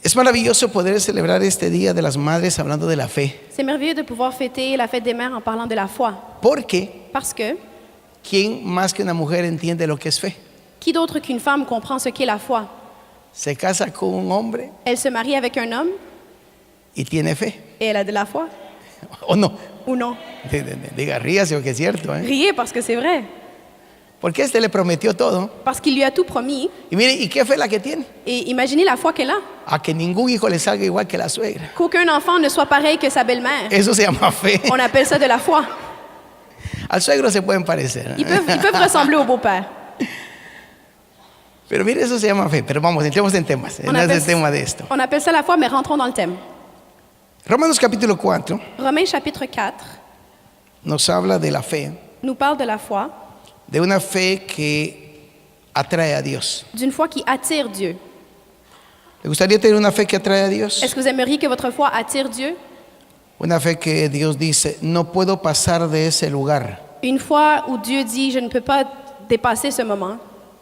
Es maravilloso poder celebrar este Día de las Madres hablando de la fe. C'est merveilleux de pouvoir fêter la fête des mères en parlant de la foi. Porque Parce que ¿quién más que una mujer entiende lo que es fe? qui d'autre qu'une femme comprend ce qu'est la foi? Se casa con un hombre Elle se marie avec un homme y tiene fe. et elle a de la foi ¿O no? ou non? Diga, ríase porque es cierto. Riez parce que c'est vrai. Porque le prometió todo. Parce qu'il lui a tout promis. Y mire, ¿y qué fe la que tiene? Et imaginez la foi qu'elle a. A que ningún hijo le salga igual que la suegra. Qu'aucun enfant ne soit pareil que sa belle-mère. Eso se llama fe. On appelle ça de la foi. Al suegro se pueden parecer. Ils peuvent ressembler au beau-père. Pero mire, eso se llama fe. Pero vamos, entremos en temas. No es el tema de esto. On appelle ça la foi, mais rentrons dans le thème. Romanos capítulo 4 Romains chapitre 4 nos habla de la fe, nous parle de la foi, de una fe que atrae a Dios. d'une foi qui attire Dieu. ¿Le gustaría tener una fe que atrae a Dios? Est-ce que vous aimeriez que votre foi attire Dieu? Una fe que Dios dice, no puedo pasar de ese lugar. Une foi où Dieu dit, je ne peux pas dépasser ce moment.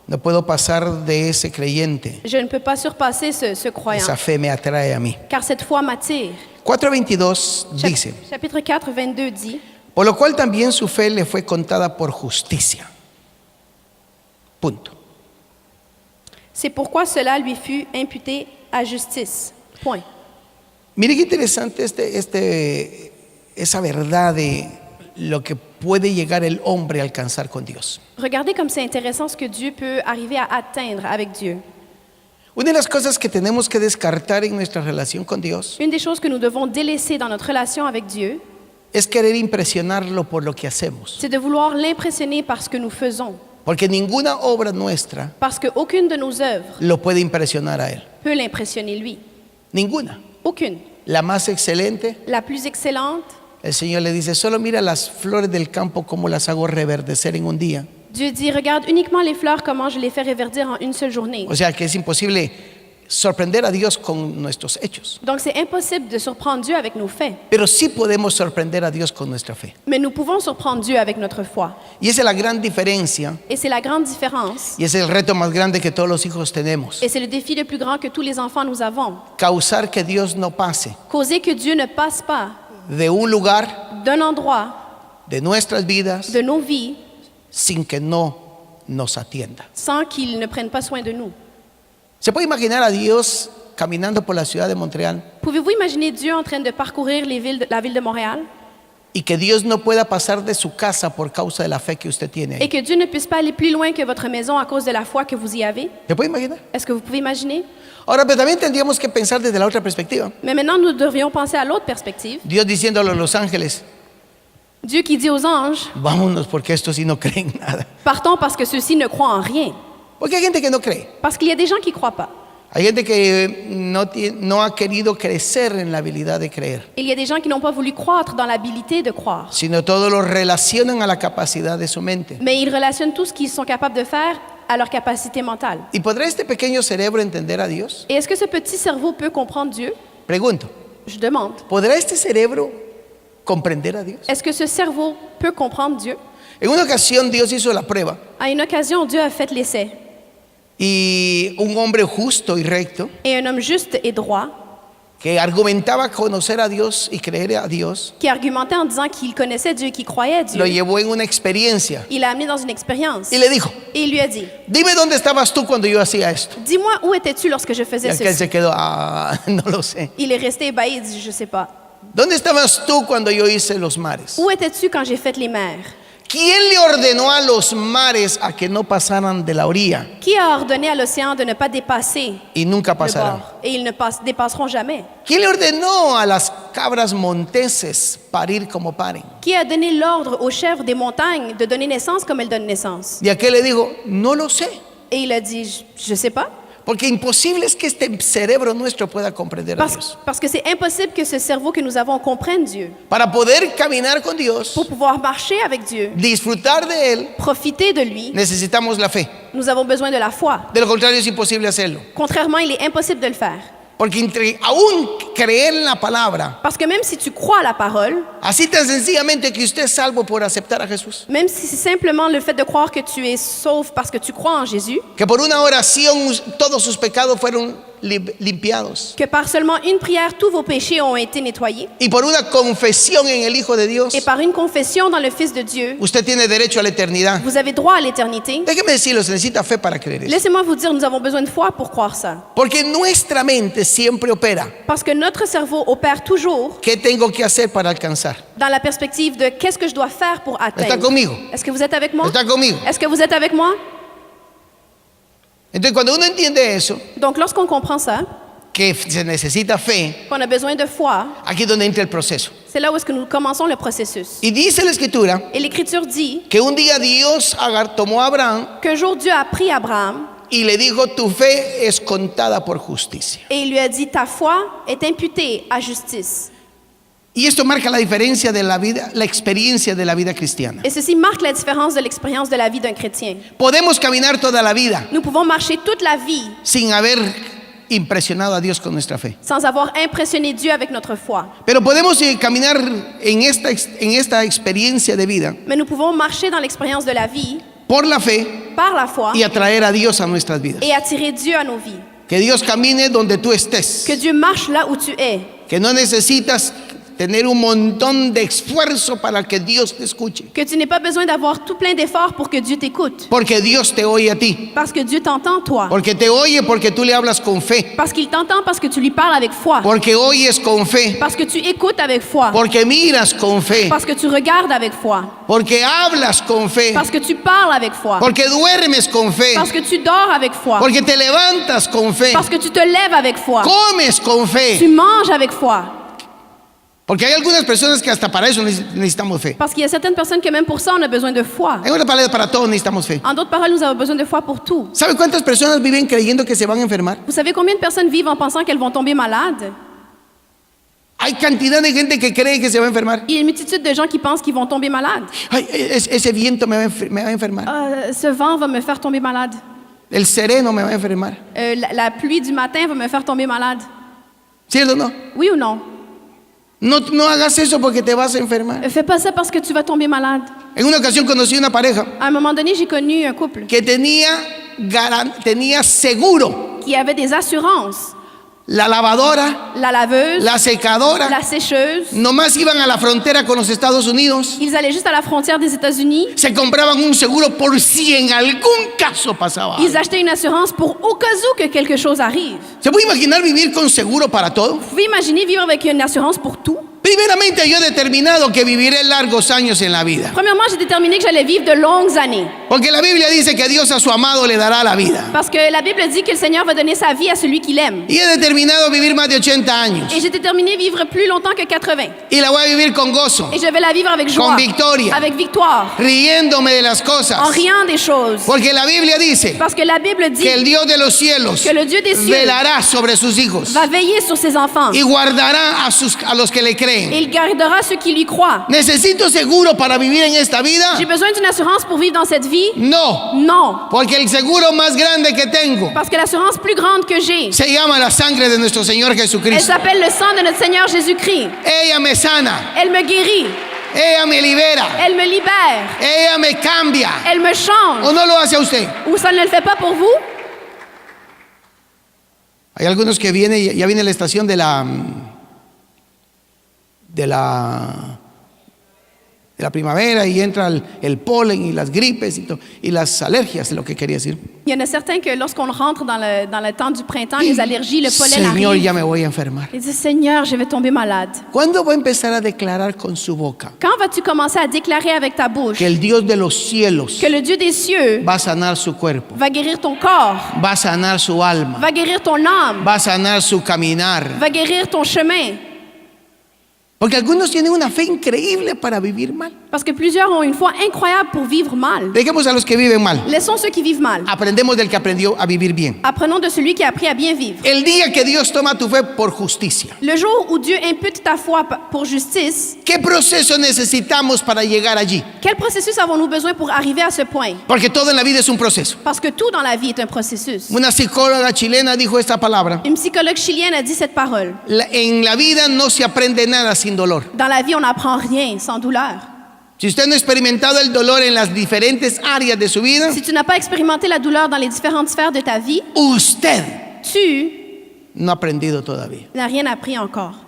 No puedo pasar de ese creyente. Je ne peux pas surpasser ce croyant. Esa fe me atrae a mí. Car cette foi m'attire. 4:22 dice, Chapitre 4, 22 dit, por lo cual también su fe le fue contada por justicia. Punto. c'est pourquoi cela lui fut imputé à justice. Point. Mire qué interesante esa verdad de lo que puede llegar el hombre a alcanzar con Dios. Regardez comme c'est intéressant ce que Dieu peut arriver à atteindre avec Dieu. Una de las cosas que tenemos que descartar en nuestra relación con Dios Une des choses que nous devons délaisser dans notre relation avec Dieu, es querer impresionarlo por lo que hacemos. c'est de vouloir l'impressionner par ce que nous faisons. Porque ninguna obra nuestra Parce qu'aucune de nos œuvres lo puede impresionar a Él. peut l'impressionner lui. Ninguna. Aucune. La más excelente, La plus excellente, el Señor le dice, solo mira las flores del campo como las hago reverdecer en un día. Dieu dit, regarde uniquement les fleurs, comment je les fais reverdir en une seule journée. O sea que es imposible sorprender a Dios con nuestros hechos. Donc c'est impossible de surprendre Dieu avec nos faits. Pero sí podemos sorprender a Dios con nuestra fe. Mais nous pouvons surprendre Dieu avec notre foi. Y esa es la gran diferencia Et c'est la grande différence. y es el reto más grande que todos los hijos tenemos. Et c'est le défi le plus grand que tous les enfants nous avons. Causar que Dios no pase Causer que Dieu ne passe pas de un lugar d'un endroit de nuestras vidas de nos vies sin que no nos atienda. sans qu'il ne prenne pas soin de nous. ¿Se puede imaginar a Dios caminando por la ciudad de Montreal Pouvez-vous imaginer Dieu en train de parcourir la ville de Montréal y que Dios no pueda pasar de su casa por causa de la fe que usted tiene? et que Dieu ne puisse pas aller plus loin que votre maison à cause de la foi que vous y avez? ¿Se puede imaginar? Est-ce que vous pouvez imaginer? Ahora, pero también tendríamos que pensar desde la otra perspectiva. Mais maintenant, nous devrions penser à l'autre perspective. Dios diciéndole a los ángeles, Dieu qui dit aux anges, vámonos porque estos sí no creen nada. partons parce que ceux-ci ne croient en rien. Porque hay gente que no cree. Parce qu'il y a des gens qui ne croient pas. Hay gente que no ha querido crecer en la habilidad de creer, Il y a des gens qui n'ont pas voulu croître dans l'habilité de croire. sino todo lo relacionan a la capacidad de su mente. Mais ils relationnent tout ce qu'ils sont capables de faire à leur capacité mentale. ¿Y podrá este pequeño cerebro entender a Dios? Et est-ce que ce petit cerveau peut comprendre Dieu? Pregunto, Je demande. ¿podrá este cerebro comprender a Dios? Est-ce que ce cerveau peut comprendre Dieu? En una ocasión Dios hizo la prueba À une occasion, Dieu a fait l'essai. y un hombre justo y recto Et un homme juste et droit, que argumentaba conocer a Dios y creer a Dios, qui argumentait en disant qu'il connaissait Dieu, qu'il croyait Dieu, lo llevó en una experiencia il l'a amené dans une expérience. y le dijo, Et il lui a dit, dime dónde estabas tú cuando yo hacía esto. dis-moi, où étais-tu lorsque je Y faisais aquel ceci? se quedó, no lo sé. Il est resté ébahi, il dit, je ne sais pas. ¿Dónde estabas tú cuando yo hice los mares? Où étais-tu quand j'ai fait les mers? ¿Quién le ordenó a los mares a que no pasaran de la orilla? Qui a ordonné à l'océan de ne pas dépasser Y nunca le pasarán. bord? Et ils ne dépasseront jamais. ¿Quién le ordenó a las cabras monteses parir como paren? Qui a donné l'ordre aux chèvres des montagnes de donner naissance comme elles donnent naissance? Y aquel le dijo, no lo sé. Et il a dit, je ne sais pas. Porque imposible es que este cerebro nuestro pueda comprender a Dios. Parce que c'est impossible que ce cerveau que nous avons comprenne Dieu. Para poder caminar con Dios, Pour pouvoir marcher avec Dieu, disfrutar de Él, profiter de lui, necesitamos la fe. nous avons besoin de la foi. De lo contrario es imposible hacerlo. Contrairement, il est impossible de le faire. Porque aún creer en la palabra, Parce que même si tu crois à la parole, así tan sencillamente que usted es salvo por aceptar a Jesús, même si c'est simplement le fait de croire que tu es sauve parce que tu crois en Jésus, que por una oración todos sus pecados fueron limpiados. que par seulement une prière, tous vos péchés ont été nettoyés. Y por una confesión en el Hijo de Dios, Et par une confession dans le Fils de Dieu, usted tiene derecho a la eternidad. vous avez droit à l'éternité. Déjeme decirlo, se necesita fe para creer eso. Laissez-moi vous dire, nous avons besoin de foi pour croire ça. Porque nuestra mente siempre opera. Parce que notre cerveau opère toujours ¿Qué tengo que hacer para alcanzar? dans la perspective de qu'est-ce que je dois faire pour ¿Está atteindre. conmigo? Est-ce que vous êtes avec moi? ¿Está conmigo? Est-ce que vous êtes avec moi? Entonces, cuando uno entiende eso, Donc, lorsqu'on comprend ça, que se necesita fe, qu'on a besoin de foi, aquí es donde entra el proceso. c'est là où est-ce que nous commençons le processus. Y dice la Escritura Et l'Écriture dit que un día Dios tomó a Abraham qu'un jour Dieu a pris Abraham y le dijo, tu fe es contada por justicia. et il lui a dit, ta foi est imputée à justice. Y esto marca la diferencia de la vida, la experiencia de la vida cristiana. Et ceci marque la différence de l'expérience de la vie d'un chrétien. Podemos caminar toda la vida Nous pouvons marcher toute la vie sin haber impresionado a Dios con nuestra fe. sans avoir impressionné Dieu avec notre foi. Pero podemos caminar en esta experiencia de vida Mais nous pouvons marcher dans l'expérience de la vie por la fe par la foi y atraer a Dios a nuestras vidas. et attirer Dieu à nos vies. Que Dios camine donde tú estés. Que Dieu marche là où tu es. Que no necesitas tener un montón de esfuerzo para que Dios te escuche. Que tu n'aies pas besoin d'avoir tout plein d'efforts pour que Dieu t'écoute. Porque Dios te oye a ti. Parce que Dieu t'entend, toi. Porque te oye porque tú le hablas con fe. Parce qu'il t'entend, parce que tu lui parles avec foi. Porque oyes con fe. Parce que tu écoutes avec foi. Porque miras con fe. Parce que tu regardes avec foi. Porque hablas con fe. Parce que tu parles avec foi. Porque duermes con fe. Parce que tu dors avec foi. Porque te levantas con fe. Parce que tu te lèves avec foi. Comes con Tu fe. manges avec foi. Porque hay algunas personas que hasta para eso necesitamos fe. Parce qu'il y a certaines personnes que même pour ça, on a besoin de foi. En una palabra, para todo necesitamos fe. En d'autres paroles, nous avons besoin de foi pour tout. ¿Sabe cuántas personas viven creyendo que se van a enfermar? Vous savez combien de personnes vivent en pensant qu'elles vont tomber malades? Hay cantidad de gente que cree que se va a enfermar. Il y a une multitude de gens qui pensent qu'ils vont tomber malades. Ay, ese viento me va a enfermar. Ce vent va me faire tomber malade. El sereno me va a enfermar. La pluie du matin va me faire tomber malade. ¿Cierto o no? Oui ou non? No hagas eso porque te vas a enfermar. Fais pas ça parce que tu vas tomber malade. En una ocasión conocí una pareja À un moment donné, j'ai connu un couple que tenía seguro qui avait des assurances. la lavadora, La laveuse, la secadora. la sécheuse. Nomás iban a la frontera con los Estados Unidos. Ils allaient juste à la frontière des États-Unis. Se compraban un seguro por si en algún caso pasaba Ils algo. achetaient une assurance pour au cas où que quelque chose arrive. ¿Se puede imaginar vivir con seguro para todo? Vous pouvez imaginer vivre avec une assurance pour tout? Primeramente, yo he determinado que viviré largos años en la vida. Premièrement, j'ai déterminé que j'allais vivre de longues années. Porque la Biblia dice que Dios a su amado le dará la vida. Parce que la Bible dit que le Seigneur va donner sa vie à celui qu'il aime. Y he determinado vivir más de 80 años. Et j'ai déterminé vivre plus longtemps que 80. Y la voy a vivir con gozo, Et je vais la vivre avec joie. Con victoria. Avec victoire. riéndome de las En cosas. riant des choses. Porque la Biblia dice Parce que la Bible dit que el Dios de los cielos que le Dieu des cieux velará sobre sus hijos va veiller sur ses enfants. y guardará a los que le Et creen. il gardera ceux qui lui croient. ¿Necesito seguro para vivir en esta vida? J'ai besoin d'une assurance pour vivre dans cette vie? No, Non. porque el seguro más grande que tengo Parce que l'assurance plus grande que j'ai, se llama la sangre de nuestro Señor elle Jesucristo. s'appelle le sang de notre Seigneur Jésus-Christ. Ella me sana, Elle me guérit. ella me libera, Elle me libère. ella me cambia. Elle me change. ¿O no lo hace a usted? Ou ça ne le fait pas pour vous? Hay algunos que ya viene la estación de la primavera y entra el polen y las gripes y las alergias, es lo que quería decir. Il y en a certains que lorsqu'on rentre dans le temps du printemps, les allergies, le pollen Señor, arrive. ya me voy a enfermar. Ils disent, Seigneur, je vais tomber malade. ¿Cuándo va a empezar a declarar con su boca Quand vas-tu commencer à déclarer avec ta bouche que el Dios de los cielos que le Dieu des cieux va a sanar su cuerpo, va guérir ton corps, va a sanar su alma, va guérir ton âme, va a sanar su caminar? va guérir ton chemin? Porque algunos tienen una fe increíble para vivir mal. Parce que plusieurs ont une foi incroyable pour vivre mal. Dejemos a los que viven mal. Laissons ceux qui vivent mal. Aprendemos del que aprendió a vivir bien. Apprenons de celui qui a appris à bien vivre. El día que Dios toma tu fe por justicia, Le jour où Dieu impute ta foi pour justice, ¿qué proceso necesitamos para llegar allí? quel processus avons-nous besoin pour arriver à ce point? Porque todo en la vida es un proceso. Parce que tout dans la vie est un processus. Una psicóloga chilena dijo esta palabra: Une psychologue chilienne a dit cette parole. en la vida no se aprende nada sin dolor. Dans la vie, on n'apprend rien sans douleur. Si usted no ha experimentado el dolor en las diferentes áreas de su vida, Si tu n'as pas expérimenté la douleur dans les différentes sphères de ta vie, usted tu no ha aprendido todavía. n'a rien appris encore.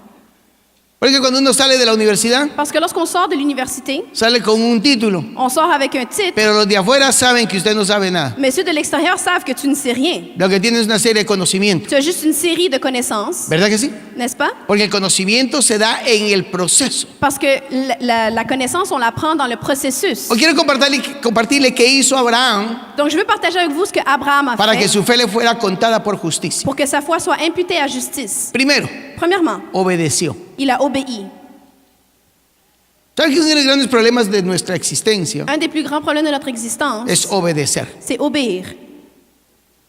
Porque cuando uno sale de la universidad, Parce que lorsqu'on sort de l'université, sale con un título, on sort avec un titre, pero los de afuera saben que usted no sabe nada. mais ceux de l'extérieur savent que tu ne sais rien. Lo que tiene es una serie de conocimientos. Tu as juste une série de connaissances, ¿Verdad que sí? n'est-ce pas? Porque el conocimiento se da en el proceso. Parce que la connaissance, on la prend dans le processus. O quiero compartirle qué hizo Abraham Donc, je veux partager avec vous ce que Abraham a para que fait su fe le fuera contada por justicia. pour que sa foi soit imputée à justice. Primero, Premièrement, obedeció. il a obéi. ¿Sabe que uno de los grandes problemas de nuestra existencia Un des plus grands problèmes de notre existence, es obedecer? c'est obéir.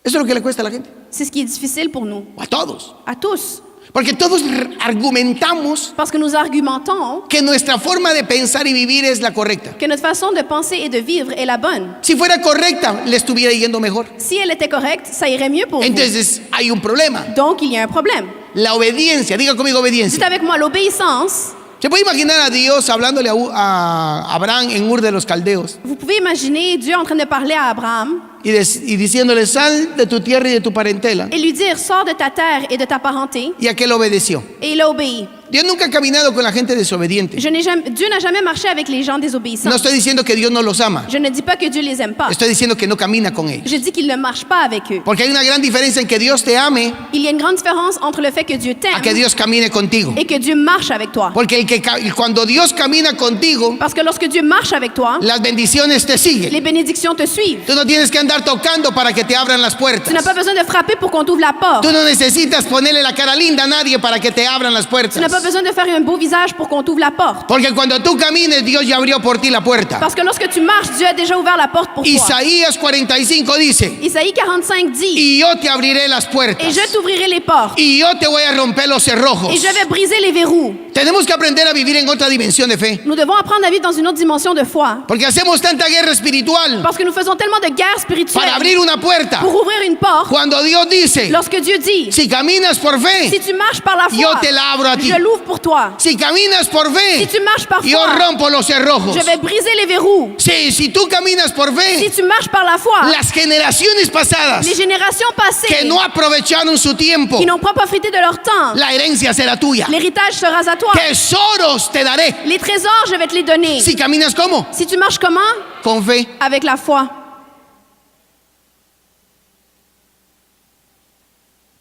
Eso es lo que le cuesta a la gente, C'est ce qui est difficile pour nous, o a todos. à tous. Porque todos argumentamos Parce que nous argumentons que nuestra forma de pensar y vivir es la correcta. que notre façon de penser et de vivre est la bonne. Si fuera correcta, le estuviera yendo mejor. Si elle était correcte, ça irait mieux pour vous. Entonces hay un problema. Donc, il y a un problème. La obediencia, diga conmigo Dites obediencia. avec moi, l'obéissance. ¿Se puede imaginar a Dios hablándole a Abraham en Ur de los Caldeos Vous pouvez imaginer Dieu en train de parler à Abraham y diciéndole, sal de tu tierra y de tu parentela? et lui dire, sors de ta terre et de ta parenté. Y aquel obedeció. Et il a obéi. Dios nunca ha caminado con la gente desobediente. Dieu n'a jamais marché avec les gens No désobéissants. estoy diciendo que Dios no los ama. Je ne dis pas que Dieu les aime pas. Estoy diciendo que no camina con ellos. Je dis qu'il ne marche pas avec eux. Porque hay una gran diferencia en que Dios te ame Il y a une grande différence entre le fait que Dieu a que t'aime Dios camine contigo. et que Dieu marche avec toi. Porque cuando Dios camina contigo, Parce que lorsque Dieu marche avec toi, las bendiciones te siguen. les bénédictions te suivent. Tú no tienes que andar tocando para que te abran las Tu n'as puertas. pas besoin de frapper pour qu'on t'ouvre la porte. Tú no necesitas ponerle la cara linda a nadie para que te abran las Tu n'as pas puertas. besoin de faire un beau visage pour qu'on t'ouvre la porte. Porque cuando tú camines, Dios ya abrió por ti la puerta. Parce que lorsque tu marches, Dieu a déjà ouvert la porte pour toi. Isaías 45 dice, Isaïe 45 dit, y yo te abriré las et puertas. je t'ouvrirai les portes, Y yo te voy a romper los cerrojos. et je vais briser les verrous. Tenemos que aprender a vivir en otra dimensión de fe. Nous devons apprendre à vivre dans une autre dimension de foi. Porque hacemos tanta guerra espiritual Parce que nous faisons tellement de guerres para spirituelles abrir una puerta. pour ouvrir une porte. Cuando Dios dice, Lorsque Dieu dit, si caminas por si fe, tu marches par la yo foi, te la abro a ti. je l'ouvre pour toi. Si caminas por Si fe, tu marches par yo foi, rompo los cerrojos. je vais briser les verrous. Si tú caminas por Si fe, tu marches par la foi, las generaciones pasadas les générations que passées no aprovecharon su tiempo, qui n'ont pas profité de leur temps, la herencia será tuya. l'héritage sera à toi. Tesoros te daré. Les trésors, je vais te les donner. Si caminas como? Si tu marches comment? Con fe. Avec la foi.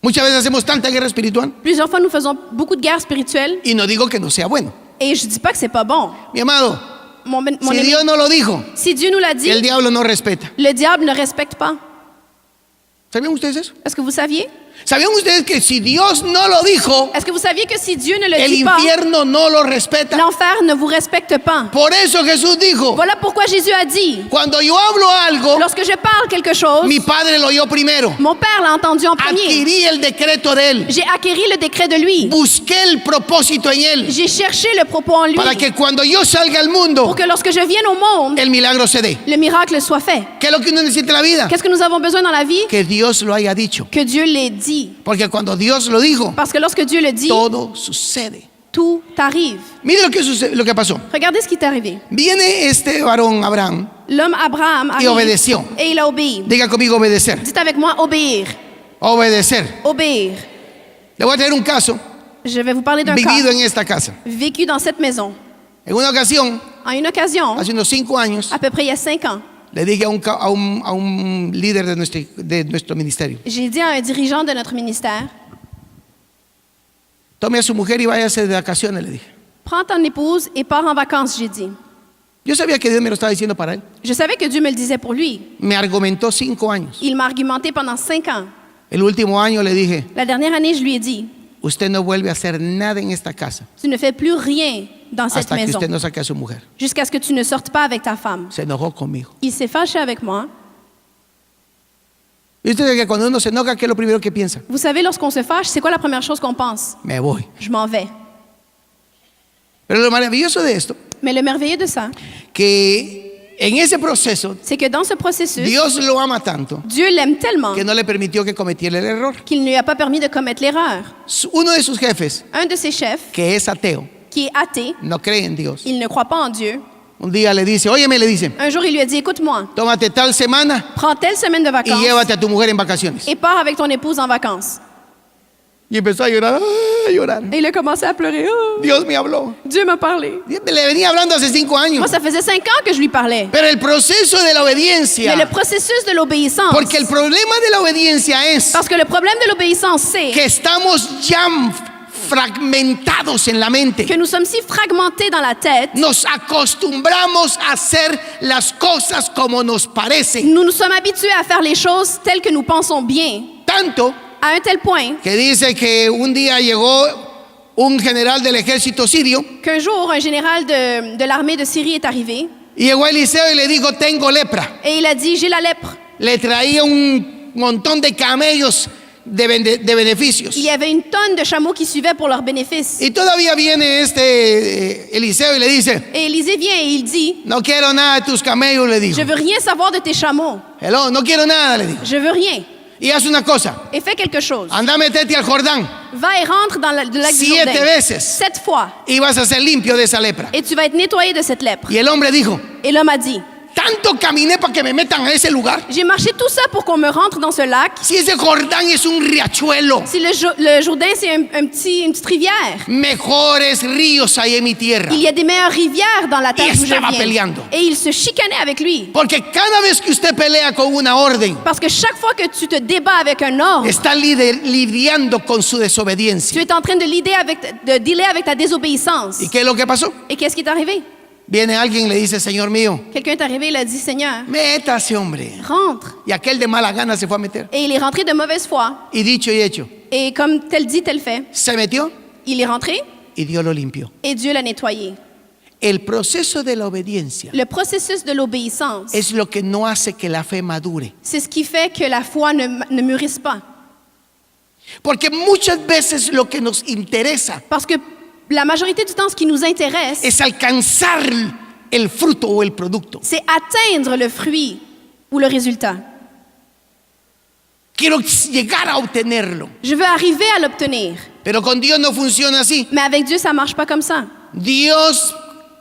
Muchas veces hacemos tanta guerra espiritual Plusieurs fois, nous faisons beaucoup de guerres spirituelles y no digo que no sea bueno. et je dis pas que c'est pas bon. Mi amado, Mon si ami, Dios no lo dijo, si Dieu nous l'a dit, el diablo no respeta. le diable ne respecte pas. ¿Sabían ustedes eso? Est-ce que vous saviez? ¿Sabían ustedes que si Dios no lo dijo, Est-ce que vous saviez que si Dieu ne le el dit pas, infierno no lo respeta? l'enfer ne vous respecte pas? Por eso Jesús dijo, Voilà pourquoi Jésus a dit, cuando yo hablo algo, lorsque je parle quelque chose, mi Padre lo oyó primero. mon Père l'a entendu en premier. Adquirí el decreto de él. J'ai acquéri le décret de lui. Busqué el propósito en él. J'ai cherché le propos en lui Para que cuando yo salga al pour mundo, que lorsque je vienne au monde, el milagro se dé. le miracle soit fait. ¿Qué es lo que uno necesita en la vida? Qu'est-ce que nous avons besoin dans la vie? Que Dios lo haya dicho. Que Dieu l'ait dit. Porque cuando Dios lo dijo, Parce que lorsque Dieu le dit, todo sucede. tout arrive. Mire lo que pasó. Regardez ce qui est arrivé. Viene este varón Abraham L'homme Abraham y arrive obedeció. et il a obéi. Diga conmigo obedecer. Dites avec moi, obéir. Obedecer. Obéir. Le voy a traer un caso Je vais vous parler d'un vivido cas en esta casa. vécu dans cette maison. En una ocasión, En une occasion, hace unos 5 años, à peu près il y a 5 ans, le dije a un líder de nuestro ministerio, j'ai dit à un dirigeant de notre ministère, tome a su mujer y váyase de vacaciones, le dije. prends ton épouse et pars en vacances, j'ai dit. Yo sabía que Dios me lo estaba diciendo para él. Je savais que Dieu me le disait pour lui. Me argumentó 5 años. Il m'a argumenté pendant 5 ans. El último año le dije, La dernière année, je lui ai dit, usted no vuelve a hacer nada en esta casa tu ne fais plus rien dans cette hasta que maison usted no saque a su mujer. jusqu'à ce que tu ne sortes pas avec ta femme. Se enojó conmigo. Il s'est fâché avec moi. Y usted sabe que cuando uno se enoja, ¿qué es lo primero que piensa? Vous savez, lorsqu'on se fâche, c'est quoi la première chose qu'on pense? Me voy. Je m'en vais. Pero lo maravilloso de esto, Mais le merveilleux de ça, que en ese proceso, c'est que dans ce processus, Dios lo ama tanto Dieu l'aime tellement que no le permitió que cometiera el error. qu'il ne lui a pas permis de commettre l'erreur. Uno de sus jefes, Un de ses chefs, que es ateo, qui est athée, no cree en Dios, il ne croit pas en Dieu. un día le dice, óyeme, le dice, Un jour, il lui a dit, écoute-moi, tómate tal semana prends telle semaine de y vacances llévate a tu mujer en vacaciones. et pars avec ton épouse en vacances. Y empezó a llorar, a llorar. Et il a commencé à pleurer. Oh, Dios me habló. Dieu m'a parlé. Le venía hablando hace 5 años. Moi, ça faisait 5 ans que je lui parlais. Pero el proceso de la obediencia, Mais le processus de l'obéissance. porque el problema de la obediencia es Parce que le problème de l'obéissance, c'est que estamos ya fragmentados en la mente. que nous sommes si fragmentés dans la tête. Nos acostumbramos a hacer las cosas como nos parece. Nous nous sommes habitués à faire les choses telles que nous pensons bien. Tanto À un tel point que dice que un día llegó un general del ejército sirio qu'un jour, un général de l'armée de Syrie est arrivé y llegó a Eliseo y le dijo, tengo lepra. et il a dit, j'ai la lèpre. Le traía un montón de camellos de beneficios. Il y avait une tonne de chameaux qui suivaient pour leurs bénéfices. Y todavía viene Eliseo y le dice, Et Élisée vient et il dit, no quiero nada de tus camellos, le dijo. je veux rien savoir de tes chameaux. Hello, no quiero nada, le dijo. Je veux rien. Y haz una cosa, Et fais quelque chose. anda, metete al Jordán Va et rentre dans le lac du 7 Jourdain. veces 7 fois. y vas a ser limpio de esa lepra. Et tu vas être nettoyé de cette lèpre. Y el hombre dijo, Et l'homme a dit, tanto caminé para que me metan a ese lugar. j'ai marché tout ça pour qu'on me rentre dans ce lac. Si ese Jordán es un riachuelo, Si le Jourdain, c'est une petite rivière. mejores ríos hay en mi tierra. Il y a des meilleures rivières dans la terre Y où je estaba viens. peleando. Et il se chicanait avec lui. Porque cada vez que usted pelea con una orden, Parce que chaque fois que tu te débats avec un ordre, está lidiando con su tu desobediencia. es en train de dealer avec ta désobéissance. ¿Y qué es lo que pasó? Et qu'est-ce qui est arrivé? Viene alguien y le dice, Señor mío, Quelqu'un est arrivé, il a dit, Seigneur, métase, hombre. rentre. Y aquel de mala gana se fue a meter. Et il est rentré de mauvaise foi. Y dicho y hecho, Et comme tel dit, tel fait, se metió il est rentré y Dios lo limpió. et Dieu l'a nettoyé. El proceso de la obediencia Le processus de l'obéissance, es lo que no hace que la fe madure. c'est ce qui fait que la foi ne mûrisse pas. Porque muchas veces lo que nos interesa Parce que la majorité du temps, ce qui nous intéresse, es alcanzar el fruto o el producto. c'est atteindre le fruit ou le résultat. Quiero llegar a obtenerlo. Je veux arriver à l'obtenir. Pero con Dios no funciona así. Mais avec Dieu, ça ne marche pas comme ça. Dios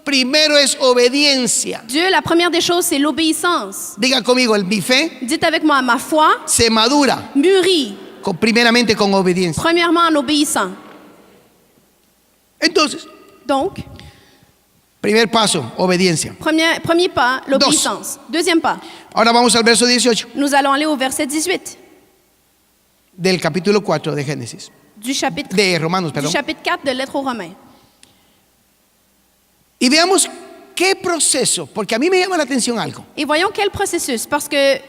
primero es obediencia. Dieu, la première des choses, c'est l'obéissance. Diga conmigo, mi fe Dites avec moi, ma foi se madura mûrit, primeramente con obediencia. premièrement en obéissant. Entonces, Donc, primer paso, obediencia. premier pas, l'obéissance. Deuxième pas, Ahora vamos al verso 18 nous allons aller au verset 18 del capítulo 4 de Génesis. du chapitre, De Romanos, du perdón. chapitre 4 de Lettres aux Romains. Y veamos qué proceso, porque a mí me llama la atención algo. Et voyons quel processus, parce que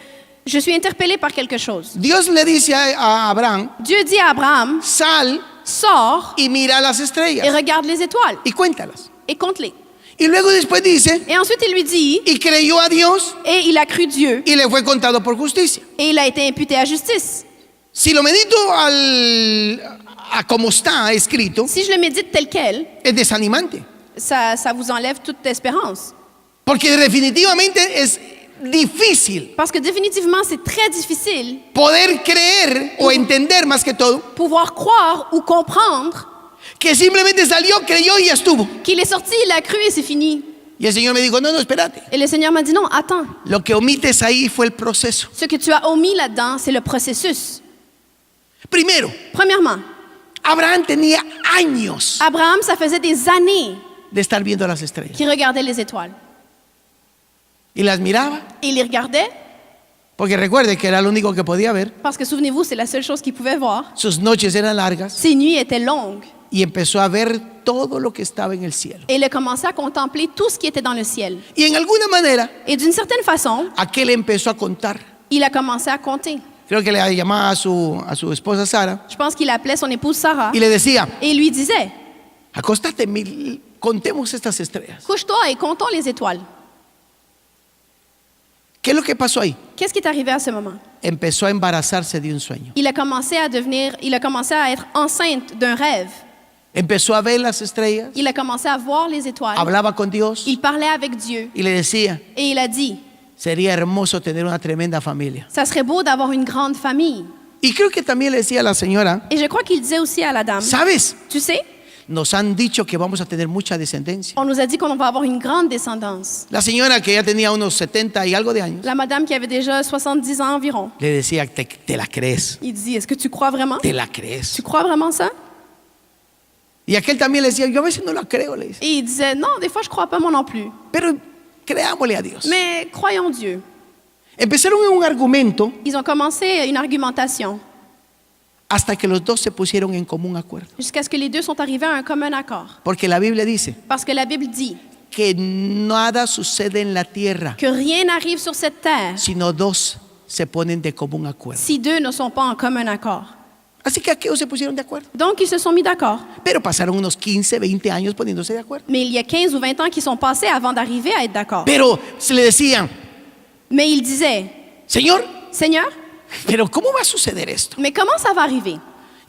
je suis interpellée par quelque chose. Dios le dice a Abraham, Dieu dit à Abraham, sal sors y mira las et estrellas regarde les étoiles y cuéntalas. et compte-les. Y luego después dice, Et ensuite il lui dit, y creyó a Dios et il a cru Dieu, y le fue contado por justicia. et il a été imputé à justice. Si lo medito a como está escrito, Si je le médite tel quel, es desanimante. ça vous enlève toute espérance. Porque definitivamente es difícil Parce que définitivement, c'est très difficile poder creer o entender más que todo pouvoir croire ou comprendre que simplemente salió, creyó y ya estuvo. qu'il est sorti, il a cru et c'est fini. Y el Señor me dijo, no, espérate. Et le Seigneur m'a dit non, attends. Lo que omites ahí fue el proceso. Ce que tu as omis là-dedans, c'est le processus. Primero, Premièrement, Abraham tenía años Abraham, ça faisait des années de estar viendo las estrellas. qu'il regardait les étoiles. Y las miraba, Et il les regardait porque recuerde que era lo único que podía ver. parce que souvenez-vous, c'est la seule chose qu'il pouvait voir. Sus noches eran largas Ses nuits étaient longues. y empezó a ver todo lo que estaba en el cielo. Et il a commencé à contempler tout ce qui était dans le ciel. Y en alguna manera, Et d'une certaine façon, aquel empezó a contar. il a commencé à compter. Creo que le llamaba a su esposa Sara Je pense qu'il appelait son épouse Sarah y le decía, et il lui disait, acostate, contemos estas estrellas. couche-toi et comptons les étoiles. ¿Qué es lo que pasó ahí? Qu'est-ce qui est arrivé à ce moment? Empezó a embarazarse de un sueño. Il a commencé à être enceinte d'un rêve. Empezó a ver las estrellas, Il a commencé à voir les étoiles. hablaba con Dios Il parlait avec Dieu y le decía, et il a dit, sería hermoso tener una tremenda familia. ça serait beau d'avoir une grande famille. Y creo que también le decía a la señora, Et je crois qu'il disait aussi à la dame, ¿sabes? tu sais, nos han dicho que vamos a tener mucha descendencia. On nous a dit qu'on va avoir une grande descendance. La señora que ya tenía unos 70 y algo de años, La madame qui avait déjà 70 ans environ, le decía, te la crees, il dit, est-ce que tu crois vraiment? te la crees. Tu crois vraiment ça? Y aquel también le decía, yo a veces no la creo, le dice. Et il disait, non, des fois je crois pas moi non plus. Pero creámosle a Dios. Mais croyons Dieu. Empezaron en un argumento Ils ont commencé une argumentation hasta que los dos se pusieron en común acuerdo. jusqu'à ce que les deux sont arrivés à un commun accord. Porque la Biblia dice Parce que la Bible dit que nada sucede en la tierra, que rien n'arrive sur cette terre sino dos se ponen de común acuerdo. si deux ne sont pas en commun accord. Así que aquellos se pusieron de acuerdo. Donc, ils se sont mis d'accord. Pero pasaron unos 15, 20 años poniéndose de acuerdo. Mais il y a 15 ou 20 ans qui sont passés avant d'arriver à être d'accord. Pero se le decían, Mais ils disaient, Señor, Seigneur, pero ¿cómo va a suceder esto? mais comment ça va arriver?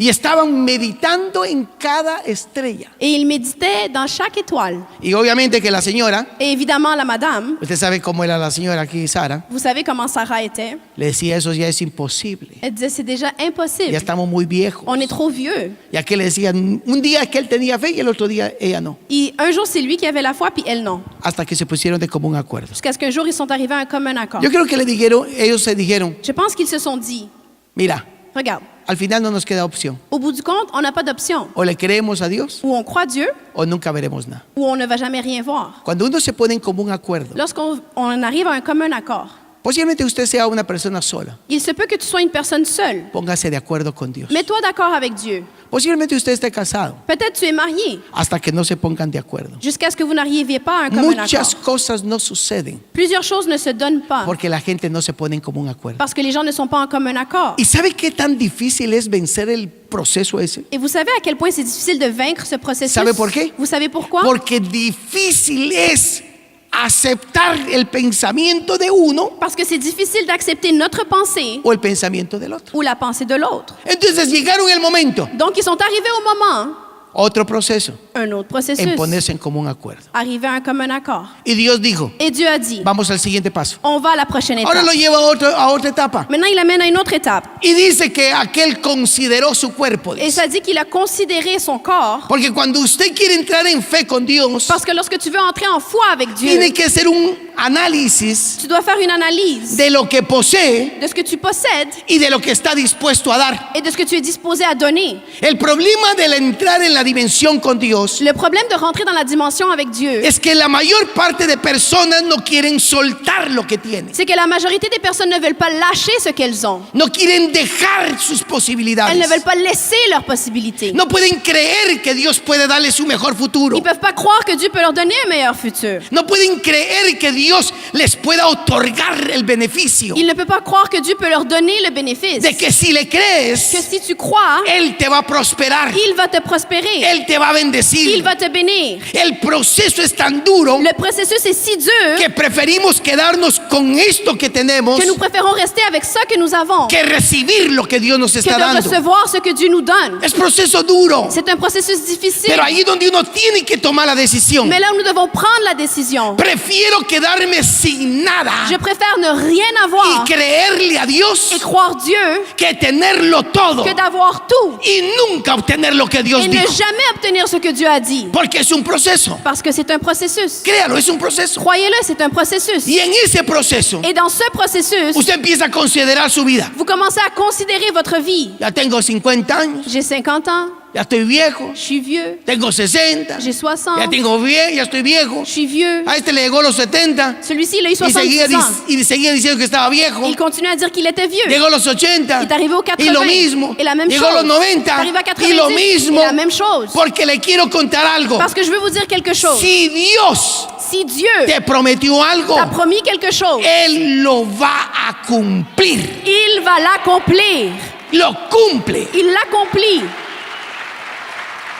Y estaban meditando en cada estrella. Et ils méditaient dans chaque étoile. Y obviamente que la señora, Et évidemment, la madame, usted sabe cómo era la señora aquí, Sara, vous savez comment Sarah était. le decía, eso ya es imposible. Elle disait, c'est déjà Ya impossible. estamos muy viejos. On est trop vieux. Y aquel le decía, un día que él tenía fe y el otro día ella no. Et un jour, c'est lui qui avait la foi, puis elle non. Hasta que se pusieron de común acuerdo. Jusqu'à ce qu'un jour, ils sont arrivés à un commun accord. Yo creo que ellos se dijeron, Je pense qu'ils se sont dit, mira, regarde, al final no nos queda opción. au bout du compte, on n'a pas d'option. O le creemos a Dios Ou on croit Dieu, o nunca veremos nada. ou on ne va jamais rien voir. Cuando uno se pone en común acuerdo, Lorsqu'on arrive à un commun accord, posiblemente usted sea una persona sola. il se peut que tu sois une personne seule. Póngase de acuerdo con Dios. Mets-toi d'accord avec Dieu. Posiblemente usted esté casado Peut-être tu es marié, hasta que no se pongan de acuerdo. jusqu'à ce que vous n'arriviez pas à un commun Muchas accord. cosas no suceden Plusieurs choses ne se donnent pas porque la gente no se pone en común acuerdo. parce que les gens ne sont pas en commun accord. ¿Y sabe qué tan difícil es vencer el proceso ese? Et vous savez à quel point c'est difficile de vaincre ce processus? ¿Sabe por qué? Vous savez pourquoi? Porque difícil es aceptar el pensamiento de uno Parce que c'est difficile d'accepter notre pensée o el pensamiento del otro. ou la pensée de l'autre. Entonces llegaron el momento, Donc, ils sont arrivés au moment, otro proceso, un autre processus, en ponerse en común acuerdo. arriver à un commun accord. Y Dios dijo, Et Dieu a dit, vamos al siguiente paso. on va à la prochaine Ahora étape. lo lleva a otra etapa. Maintenant, il amène à une autre étape. Y dice que aquel consideró su cuerpo. Et Dice. ça dit qu'il a considéré son corps. Porque cuando usted quiere entrar en fe con Dios, Parce que lorsque tu veux entrer en foi avec Dieu, tiene que hacer un análisis tu dois faire une analyse de lo que posee de ce que tu possèdes y de lo que está dispuesto a dar. et de ce que tu es disposé à donner. El problema de entrar en la dimensión con Dios Le problème de rentrer dans la dimension avec Dieu, es que la mayor parte de personas no quieren soltar lo que tienen. c'est que la majorité des personnes ne veulent pas lâcher ce qu'elles ont. No quieren dejar sus Elles ne posibilidades. veulent pas laisser leurs possibilités. No pueden creer que Dios puede darles un mejor futuro. Ils ne peuvent pas croire que Dieu peut leur donner un meilleur futur. No pueden creer que Dios les pueda otorgar el beneficio Ils ne peuvent pas croire que Dieu peut leur donner le bénéfice. de que si le Que crees, si tu crois, Él te va a prosperar, il va te prospérer. Él te va a Il bendecir. va te bénir. El proceso es tan duro Le processus est si dur que preferimos quedarnos con esto que tenemos que nous préférons rester avec ça que nous avons que recibir lo que Dios nos que está de dando. recevoir ce que Dieu nous donne. Es proceso duro, C'est un processus difficile. pero ahí donde uno tiene que tomar la decisión. Mais là où nous devons prendre la décision, Prefiero quedarme sin nada je préfère ne rien avoir y creerle a Dios et croire Dieu que tenerlo todo que d'avoir tout y nunca obtener lo que Dios et ne dijo. jamais obtenir ce que Dieu a dit. Porque es un proceso. Parce que c'est un processus. Créalo, es un proceso. Croyez-le, c'est un processus. Y en ese proceso, Et dans ce processus, usted empieza a considerar su vida. vous commencez à considérer votre vie. Ya tengo 50 años, J'ai 50 ans, ya estoy viejo, je suis vieux. tengo 60, J'ai 60, ya tengo bien, ya estoy viejo. je suis vieux. A este le llegó los 70 Celui-ci, il a eu y 70 ans. seguía diciendo que estaba viejo. Il continue à dire qu'il était vieux. Llegó los 80 Il est arrivé aux 80. y lo mismo. Et la même Llegó chose. los 90 Il est arrivé à 90 y lo mismo. et la même chose. Porque le quiero contar algo. Parce que je veux vous dire quelque chose. Si Dios Si Dieu te prometió algo, t'a promis quelque chose, Él lo va a cumplir. il va l'accomplir. Lo cumple. Il l'accomplit.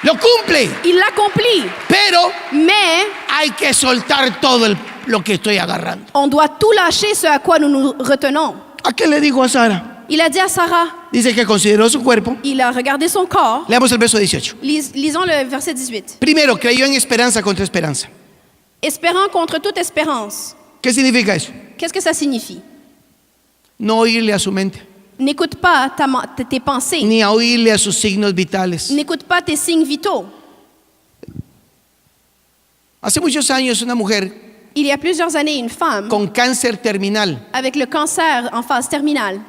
Lo cumple. Il l'accomplit. Pero Mais hay que soltar todo lo que estoy agarrando. on doit tout lâcher ce à quoi nous nous retenons. ¿A qué le dijo a Sara? Il a dit à Sarah, Dice que consideró su cuerpo. il a regardé son corps. Leamos el verso 18. Lisons le verset 18. Primero, creyó en esperanza contra esperanza. Espérant contre toute espérance. ¿Qué significa eso? Qu'est-ce que ça signifie? No oírle a su mente, N'écoute pas tes pensées. ni a oírle a sus signos vitales. N'écoute pas tes signes vitaux. Hace muchos años una mujer Il y a plusieurs années, une femme con cáncer terminal avec le cancer en phase terminale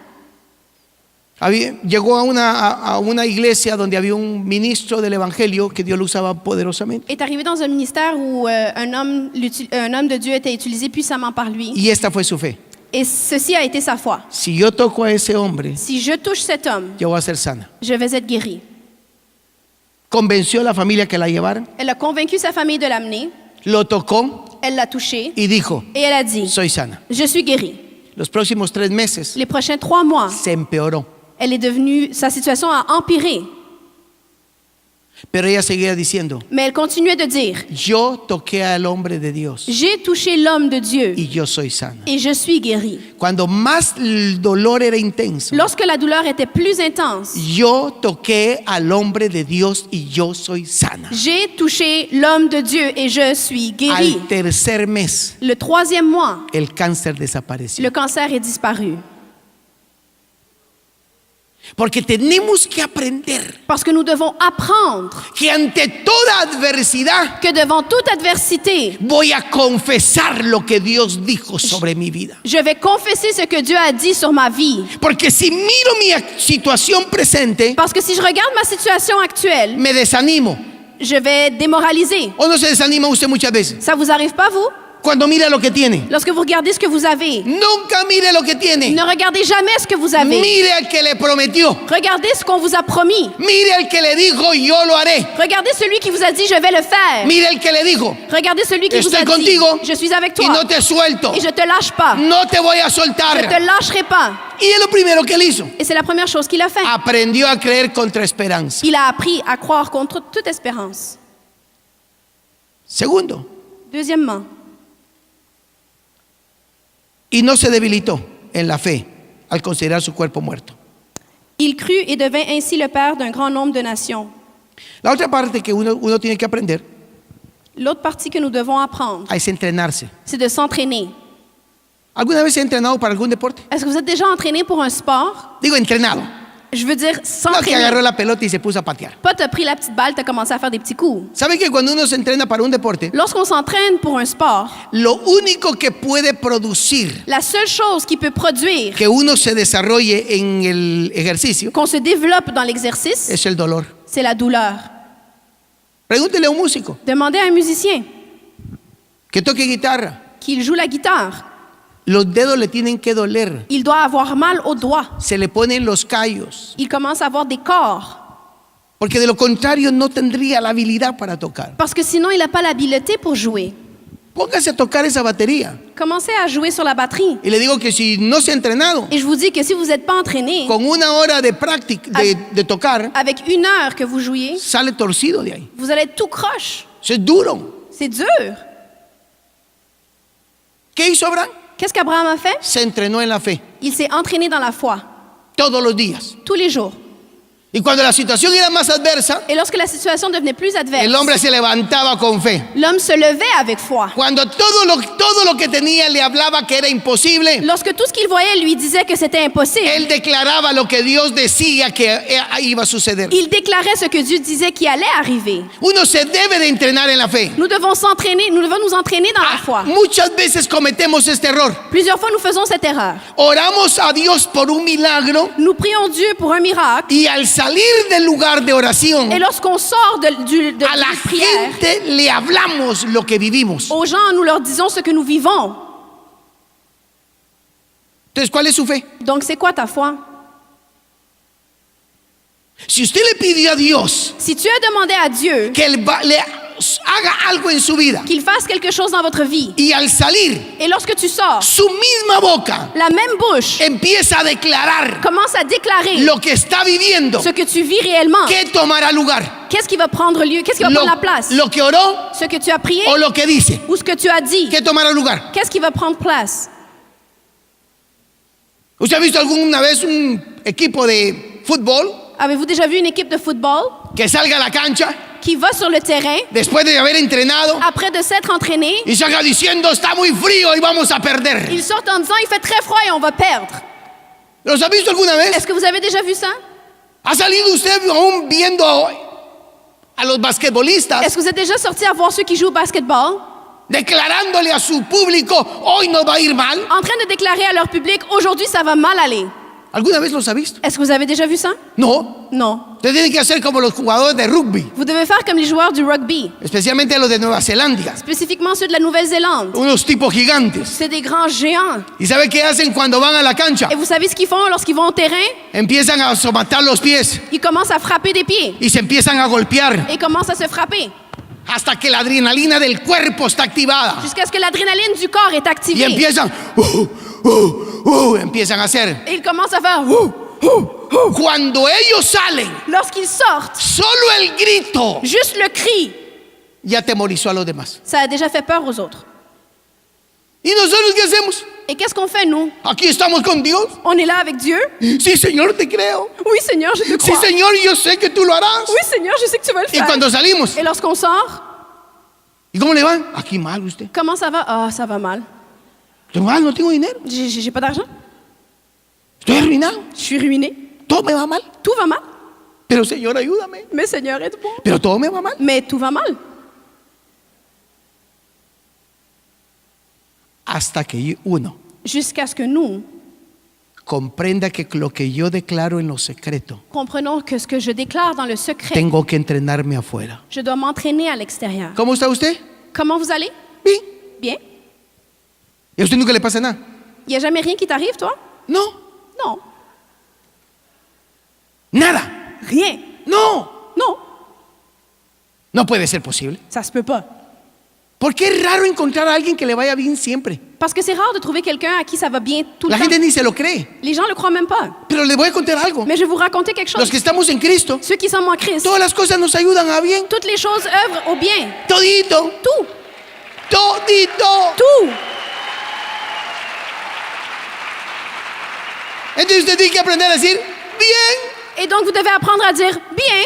llegó a una iglesia donde había un ministro del evangelio que Dios lo usaba poderosamente. est arrivée dans un ministère où un homme de Dieu était utilisé puissamment par lui. Y esta fue su fe. Et ceci a été sa foi. Si yo toco a ese hombre, Si je touche cet homme, yo voy a ser sana. je vais être guérie. Convenció a la familia que la llevaran, Elle a convaincu sa famille de l'amener. lo tocó Elle l'a touché y dijo, et elle a dit, soy sana. je suis guérie. Los próximos 3 meses Les prochains 3 mois, se empeoró, sa situation a empiré. pero ella seguía diciendo, Mais elle continuait de dire, yo toqué al hombre de Dios j'ai touché l'homme de Dieu y yo soy sana. et je suis guérie. Cuando más el dolor era intenso, Lorsque la douleur était plus intense, yo toqué al hombre de Dios y yo soy sana. j'ai touché l'homme de Dieu et je suis guérie. Al tercer mes, Le 3e mois, el cáncer desapareció. le cancer est disparu. Porque tenemos que aprender Parce que nous devons apprendre que ante toda adversidad que devant toute adversité, voy a confesar lo que Dios dijo sobre mi vida. je vais confesser ce que Dieu a dit sur ma vie. Porque si miro mi situación presente, Parce que si je regarde ma situation actuelle, me desanimo. je vais démoraliser. ¿O no se desanima usted muchas veces? Ça vous arrive pas, vous? Cuando mira lo que tiene. Lorsque vous regardez ce que vous avez, Nunca mire lo que tiene. ne regardez jamais ce que vous avez. Mire al que le prometió. Regardez ce qu'on vous a promis. Mire al que le dijo, yo lo haré. Regardez celui qui vous a dit, je vais le faire. Mire al que le dijo, Regardez celui qui vous estoy a dit, contigo je suis avec y toi no te suelto. et je te lâche pas. No te voy a Je soltar. te lâcherai pas. Y es lo primero que él hizo. Et c'est la première chose qu'il a fait. Aprendió a creer contra esperanza. Il a appris à croire contre toute espérance. Segundo, Deuxièmement, y no se debilitó en la fe al considerar su cuerpo muerto. il crut et devint ainsi le père d'un grand nombre de nations. La otra parte que uno tiene que aprender L'autre partie que nous devons apprendre, es entrenarse. c'est de s'entraîner. ¿Alguna vez se ha entrenado para algún deporte? Est-ce que vous êtes déjà entraîné pour un sport? Digo entrenado. Je veux dire No que s'entraîner. agarró la pelota y se puso a patear. Pas t'as pris la petite balle, t'as commencé à faire des petits coups. ¿Sabe que cuando uno se entrena para un deporte, Lorsqu'on s'entraîne pour un sport, lo único que puede producir la seule chose qui peut produire que uno se desarrolle en el ejercicio qu'on se développe dans l'exercice, es el dolor? c'est la douleur. Pregúntele a un músico Demandez à un musicien que toque guitarra. qu'il joue la guitare. Los dedos le tienen que doler. Il doit avoir mal aux doigts. Se le ponen los callos. Il commence à avoir des corps. Porque de lo contrario no tendría la habilidad para tocar. Parce que sinon, il n'a pas l'habileté pour jouer. Póngase a tocar esa batería. Commencez à jouer sur la batterie. Y le digo que si no se ha entrenado, Et je vous dis que si vous n'êtes pas entraîné, con una hora de práctica, de tocar, avec 1 heure que vous jouiez, sale torcido de ahí. vous allez être tout croche. Eso es duro. C'est dur. ¿Qué hizo Abraham? Qu'est-ce qu'Abraham a fait? Se entrenó en la fe Il s'est entraîné dans la foi, todos los días. tous les jours. Y cuando la situación era más adversa, Et lorsque la situation devenait plus adverse, el hombre se levantaba con fe. l'homme se levait avec foi. Cuando todo lo que tenía le hablaba que era imposible, Lorsque tout ce qu'il voyait lui disait que c'était impossible, él declaraba lo que Dios decía que iba a suceder. il déclarait ce que Dieu disait qui allait arriver. Uno se debe de entrenar en la fe. Nous devons nous entraîner dans la foi. Muchas veces cometemos este error. Plusieurs fois, nous faisons cette erreur. Oramos a Dios por un milagro Nous prions Dieu pour un miracle. y al salir del lugar de oración, Et lorsqu'on sort de a la prière, gente le hablamos lo que vivimos. aux gens, nous leur disons ce que nous vivons. Entonces, ¿cuál es su fe? Donc, c'est quoi ta foi? Si usted le pidió a Dios Si tu as demandé à Dieu que le haga algo en su vida qu'il fasse quelque chose dans votre vie, y al salir, et lorsque tu sors, su misma boca la même bouche empieza a declarar commence à déclarer lo que está viviendo, ce que tu vis réellement, ¿qué tomará lugar? qu'est-ce qui va prendre lieu, qu'est-ce qui va prendre la place? Lo que oró Ce que tu as prié o lo que dice, ou ce que tu as dit, ¿qué tomará lugar? qu'est-ce qui va prendre place? ¿Usted ha visto alguna vez un equipo de fútbol Avez-vous déjà vu une équipe de football que salga a la cancha qui va sur le terrain después de haber entrenado après de s'être entraîné? y salga diciendo está muy frío y vamos a perder? Ils sortent en disant il fait très froid et on va perdre. ¿Los ha visto alguna vez? Est-ce que vous avez déjà vu ça? ¿Ha salido usted aún viendo a los basquetbolistas Est-ce que vous êtes déjà sortis à voir ceux qui jouent au basketball declarándole a su público, hoy nos va a ir mal? en train de déclarer à leur public, aujourd'hui ça va mal aller? ¿Alguna vez los ha visto? Est-ce que vous avez déjà vu ça? No. Non. Usted tiene que hacer como los jugadores de rugby, Vous devez faire comme les joueurs du rugby, especialmente los de Nueva Zelanda, spécifiquement ceux de la Nouvelle-Zélande. unos tipos gigantes. C'est des grands géants. ¿Y sabe qué hacen cuando van a la cancha? Et vous savez ce qu'ils font lorsqu'ils vont au terrain? Empiezan a somatar los pies Ils commencent à frapper des pieds y se empiezan a golpear et commencent à se frapper hasta que la adrenalina del cuerpo está activada. jusqu'à ce que l'adrénaline du corps est Y activée. empiezan, empiezan a hacer. Et ils commencent à faire Cuando ellos salen, lorsqu'ils sortent, solo el grito juste le cri, ya atemorizó a los demás. ça a déjà fait peur aux autres. ¿Y nosotros qué hacemos? Et qu'est-ce qu'on fait, nous? Aquí estamos con Dios. On est là avec Dieu. Sí, Señor, te creo. Oui, Seigneur, je te Sí, crois. Señor, yo sé que tú lo harás. Oui, Seigneur, je sais que tu vas le Y faire. cuando salimos, Et lorsqu'on sort, ¿y cómo le va? Aquí mal usted. comment ça va? Ah, ça va mal. Estoy mal, no tengo dinero. J'ai pas d'argent. Estoy arruinado. Je suis ruiné. Todo me va mal. Tout va mal. Pero Señor, ayúdame. Mais Seigneur, aide-moi. Pero todo me va mal. Mais tout va mal. Hasta que uno Jusqu'à ce que nous comprenda que lo que yo declaro en lo secreto, comprenons que ce que je déclare dans le secret, tengo que entrenarme afuera. je dois m'entraîner à l'extérieur. ¿Cómo está usted? Comment vous allez? Bien. Bien. ¿Y a usted nunca le pasa nada? Il n'y a jamais rien qui t'arrive, toi? No. Non. Nada. Rien. No. Non. No puede ser posible. Ça se peut pas. Porque es raro encontrar a alguien que le vaya bien siempre. Parce que c'est rare de trouver quelqu'un à qui ça va bien tout le La temps. gente ni se lo cree. Les gens le croient même pas. Pero les voy a contar algo. Mais je vais vous raconter quelque chose. Los que estamos en Cristo, Ceux qui sont en Christ, todas las cosas nos ayudan a bien. toutes les choses œuvrent au bien. Todito. Tout. Todito. Tout. Entonces usted tiene que aprender a decir bien. Et donc, vous devez apprendre à dire bien.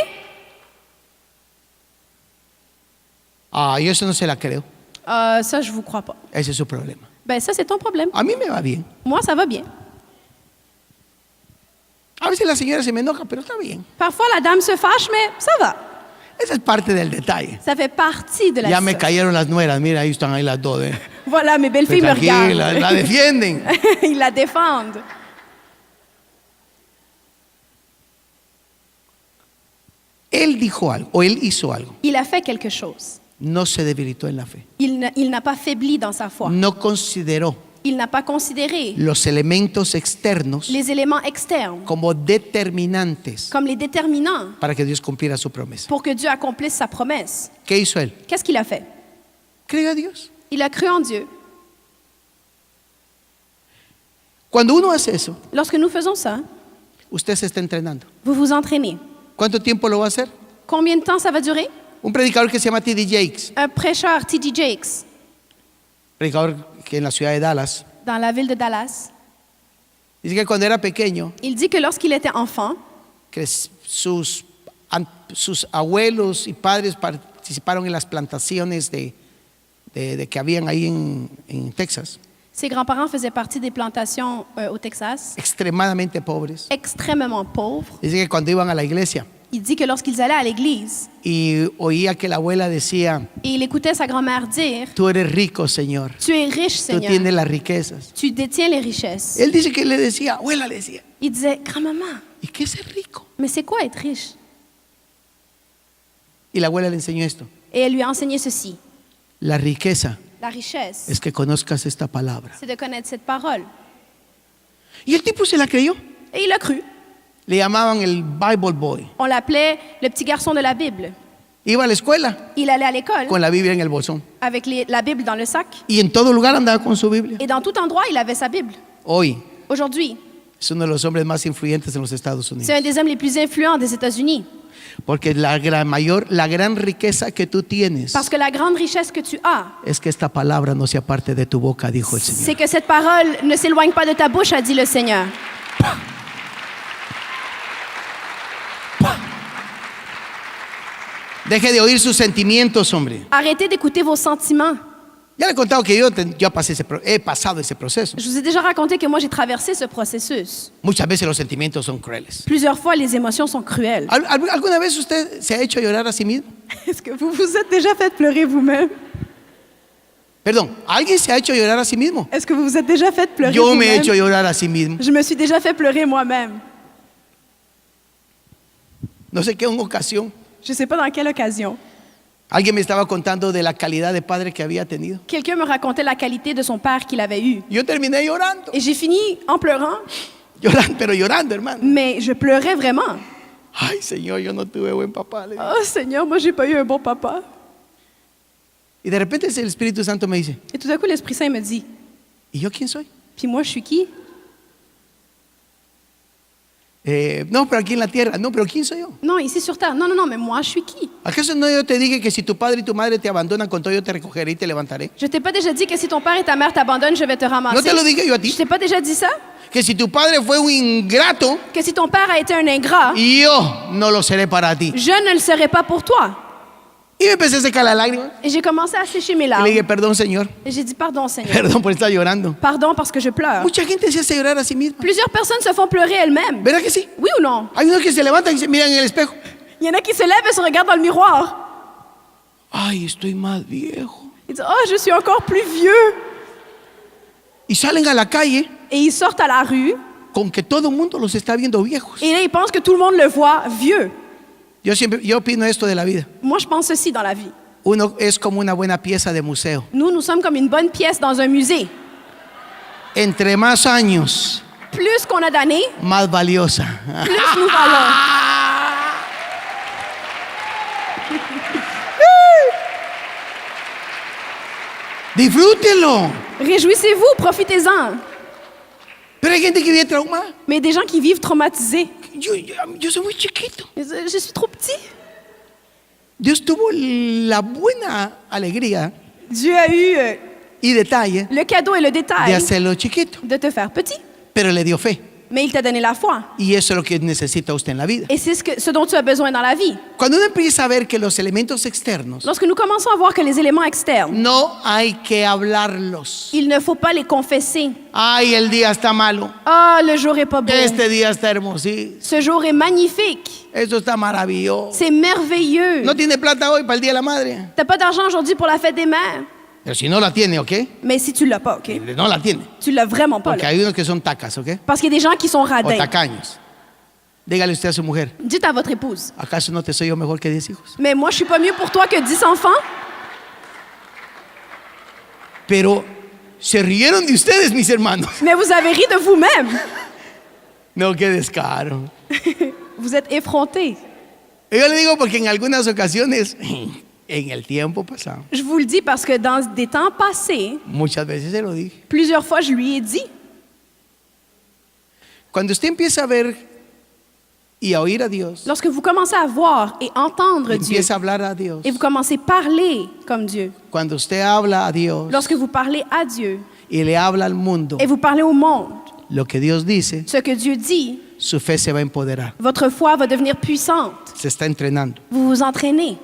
Ah, yo eso no se la creo. Ça, je vous crois pas. Ese es su problema. Ben, ça, c'est ton problème. A mí me va bien. Moi, ça va bien. A veces la señora se me enoja, pero está bien. Parfois, la dame se fâche, mais ça va. Esa es parte del detalle. Ça fait partie de la Ya me situation. cayeron las nueras. Mira, ahí están ahí las dos. Voilà, mes belles filles me Tranquila, la regardent. defienden. Ils la défendent. Él dijo algo, o él hizo algo. Il a fait quelque chose. No se debilitó en la fe. Il n'a pas faibli dans sa foi. No consideró Il n'a pas considéré los elementos externos les éléments externes como determinantes comme les déterminants para que Dios cumpliera su promesa. pour que Dieu accomplisse sa promesse. ¿Qué hizo él? Qu'est-ce qu'il a fait? Cree a Dios. Il a cru en Dieu. Cuando uno hace eso, Lorsque nous faisons ça, usted se está entrenando. vous vous entraînez. ¿Cuánto tiempo lo va a hacer? Combien de temps ça va durer? Un predicador que se llama T.D. Jakes, Un prêcheur, T.D. Jakes, predicador que en la ciudad de Dallas, dans la ville de Dallas, dice que cuando era pequeño, il dit que lorsqu'il était enfant, que sus abuelos y padres participaron en las plantaciones de que habían ahí en Texas, ses grands-parents faisaient partie des plantations au Texas, extremadamente pobres. extrêmement pauvres. Dice que cuando iban a la iglesia Il dit que lorsqu'ils allaient à l'église y oía que la abuela decía, et il écoutait sa grand-mère dire tú eres rico, Señor, « Tu es riche, tú Seigneur, tienes las riquezas. tu détiens les richesses. Él dice que le decía, abuela le decía, » Il disait « Grand-maman, ¿y qué es ser rico? mais c'est quoi être riche? Y la abuela le enseñó esto, » Et elle lui a enseigné ceci. la riqueza La richesse, es que conozcas esta palabra. c'est de connaître cette parole. Y el tipo se la creyó. Et il a cru. Le llamaban el Bible Boy. On l'appelait le petit garçon de la Bible. Iba a la escuela Il allait à l'école con la Biblia en el bolsón. avec la Bible dans le sac. Y en todo lugar andaba con su Biblia. Et dans tout endroit, il avait sa Bible. Hoy Aujourd'hui, es uno de los hombres más influyentes en los Estados Unidos. c'est un des hommes les plus influents des États-Unis. Porque la gran riqueza que tú tienes Parce que la grande richesse que tu as, es que esta palabra no se aparte de tu boca, dijo el c'est Señor. que cette parole ne s'éloigne pas de ta bouche, a dit le Seigneur. Deje de oír sus sentimientos, hombre. Arrêtez d'écouter vos sentiments. Ya le he contado que yo he pasado ese proceso. Je vous ai déjà raconté que moi j'ai traversé ce processus. Muchas veces los sentimientos son crueles. Plusieurs fois, les émotions sont cruelles. ¿Alguna vez usted se ha hecho llorar a sí mismo? Est-ce que vous vous êtes déjà fait pleurer vous-même? Perdón, ¿alguien se ha hecho llorar a sí mismo? Est-ce que vous vous êtes déjà fait pleurer Yo me he vous-même? hecho llorar a sí mismo. Je me suis déjà fait pleurer moi-même. No sé qué ocasión. Je ne sais pas dans quelle occasion. Alguien me estaba contando de la calidad de padre que había tenido. Quelqu'un me racontait la qualité de son père qu'il avait eu. Yo terminé llorando. Et j'ai fini en pleurant, Pero llorando, hermano. mais je pleurais vraiment. Ay, Señor, yo no tuve buen papá. Le digo. Oh Seigneur, moi j'ai pas eu un bon papa. Y de repente el Espíritu Santo me dice, Et tout à coup, l'Esprit Saint me dit, ¿y yo quién soy? puis moi je suis qui? No, pero aquí en la tierra. No, pero ¿quién soy yo? Non, ici sur terre. Non, non, non, mais moi je suis qui? ¿Acaso no yo te dije que si tu padre y tu madre te abandonan con todo, yo te recogeré y te levantaré? Je t'ai pas déjà dit que si ton père et ta mère t'abandonnent, je vais te ramasser? ¿No te lo dije yo a Je ti? t'ai pas déjà dit ça? Que si tu padre fue un ingrato, Que si ton père a été un ingrat, yo no lo seré para ti. je ne le serai pas pour toi. Y me empecé a secar las lágrimas. Et j'ai commencé à sécher mes Y le larmes. dije, perdón, Señor. Et j'ai dit, pardon Seigneur. Perdón por estar llorando. Pardon parce que je pleure. Mucha gente se hace llorar a sí misma. Plusieurs personnes se font pleurer elles-mêmes. ¿Verdad que sí? Oui ou non? Hay unos que se levantan y se miran en el espejo. Il y en a qui se lèvent et se regardent dans le miroir. Ay, estoy más viejo. Ils disent, oh, je suis encore plus vieux. Y salen a la calle Et ils sortent à la rue. con que todo el mundo los está viendo viejos. Et là, ils pensent que tout le monde le voit vieux. Yo opino esto de la vida. Moi, je pense ceci dans la vie. Uno es como una buena pieza de museo. Nous sommes comme une bonne pièce dans un musée. Entre más años, Plus qu'on a d'années, más valiosa. plus nous valons. Disfrútenlo. Réjouissez-vous, profitez-en. Pero hay gente que vive traumada. Mais des gens qui vivent traumatisés. Yo soy muy chiquito. Ils disent, je suis trop petit. Dios tuvo la buena alegría Dieu a eu y detalle le cadeau et le de détail hacerlo chiquito, de te faire petit. pero le dio fe. Mais il t'a donné la foi. Y eso es lo que necesita usted en la vida. Et c'est ce dont tu as besoin dans la vie. Cuando uno empieza a ver que los elementos externos Lorsque nous commençons à voir que les éléments externes, no hay que hablarlos. il ne faut pas les confesser. Ay, el día está malo. Ah, le jour est pas beau. Este día está hermosísimo. Ce jour est magnifique. Esto está maravilloso. C'est merveilleux. No tiene plata hoy para el Día de la Madre. T'as pas d'argent aujourd'hui pour la fête des mères. Pero si no la tiene, ¿ok? Mais si tu l'as pas, OK? No la tiene. Tu l'as vraiment pas, Porque là. hay unos que son tacas, ¿ok? Parce qu'il y a des gens qui sont O radins. tacaños. Dígale usted a su mujer, Dites à votre épouse, ¿acaso no te soy yo mejor que 10 hijos? mais moi, je suis pas mieux pour toi que 10 enfants. Pero se rieron de ustedes, mis hermanos. Mais vous avez ri de vous-même. No, qué descaro. Vous êtes effrontés. Y yo le digo porque en algunas ocasiones, en el tiempo pasado, Je vous le dis parce que dans des temps passés, muchas veces se lo dije. plusieurs fois, je lui ai dit. Cuando usted empieza a ver y a oír a Dios, Lorsque vous commencez à voir et entendre Dieu, empieza a hablar a Dios. et vous commencez à parler comme Dieu, Cuando usted habla a Dios lorsque vous parlez à Dieu y le habla al mundo et vous parlez au monde, lo que Dios dice, ce que Dieu dit, su fe se va a empoderar. votre foi va devenir puissante. Se está entrenando. Vous vous entraînez.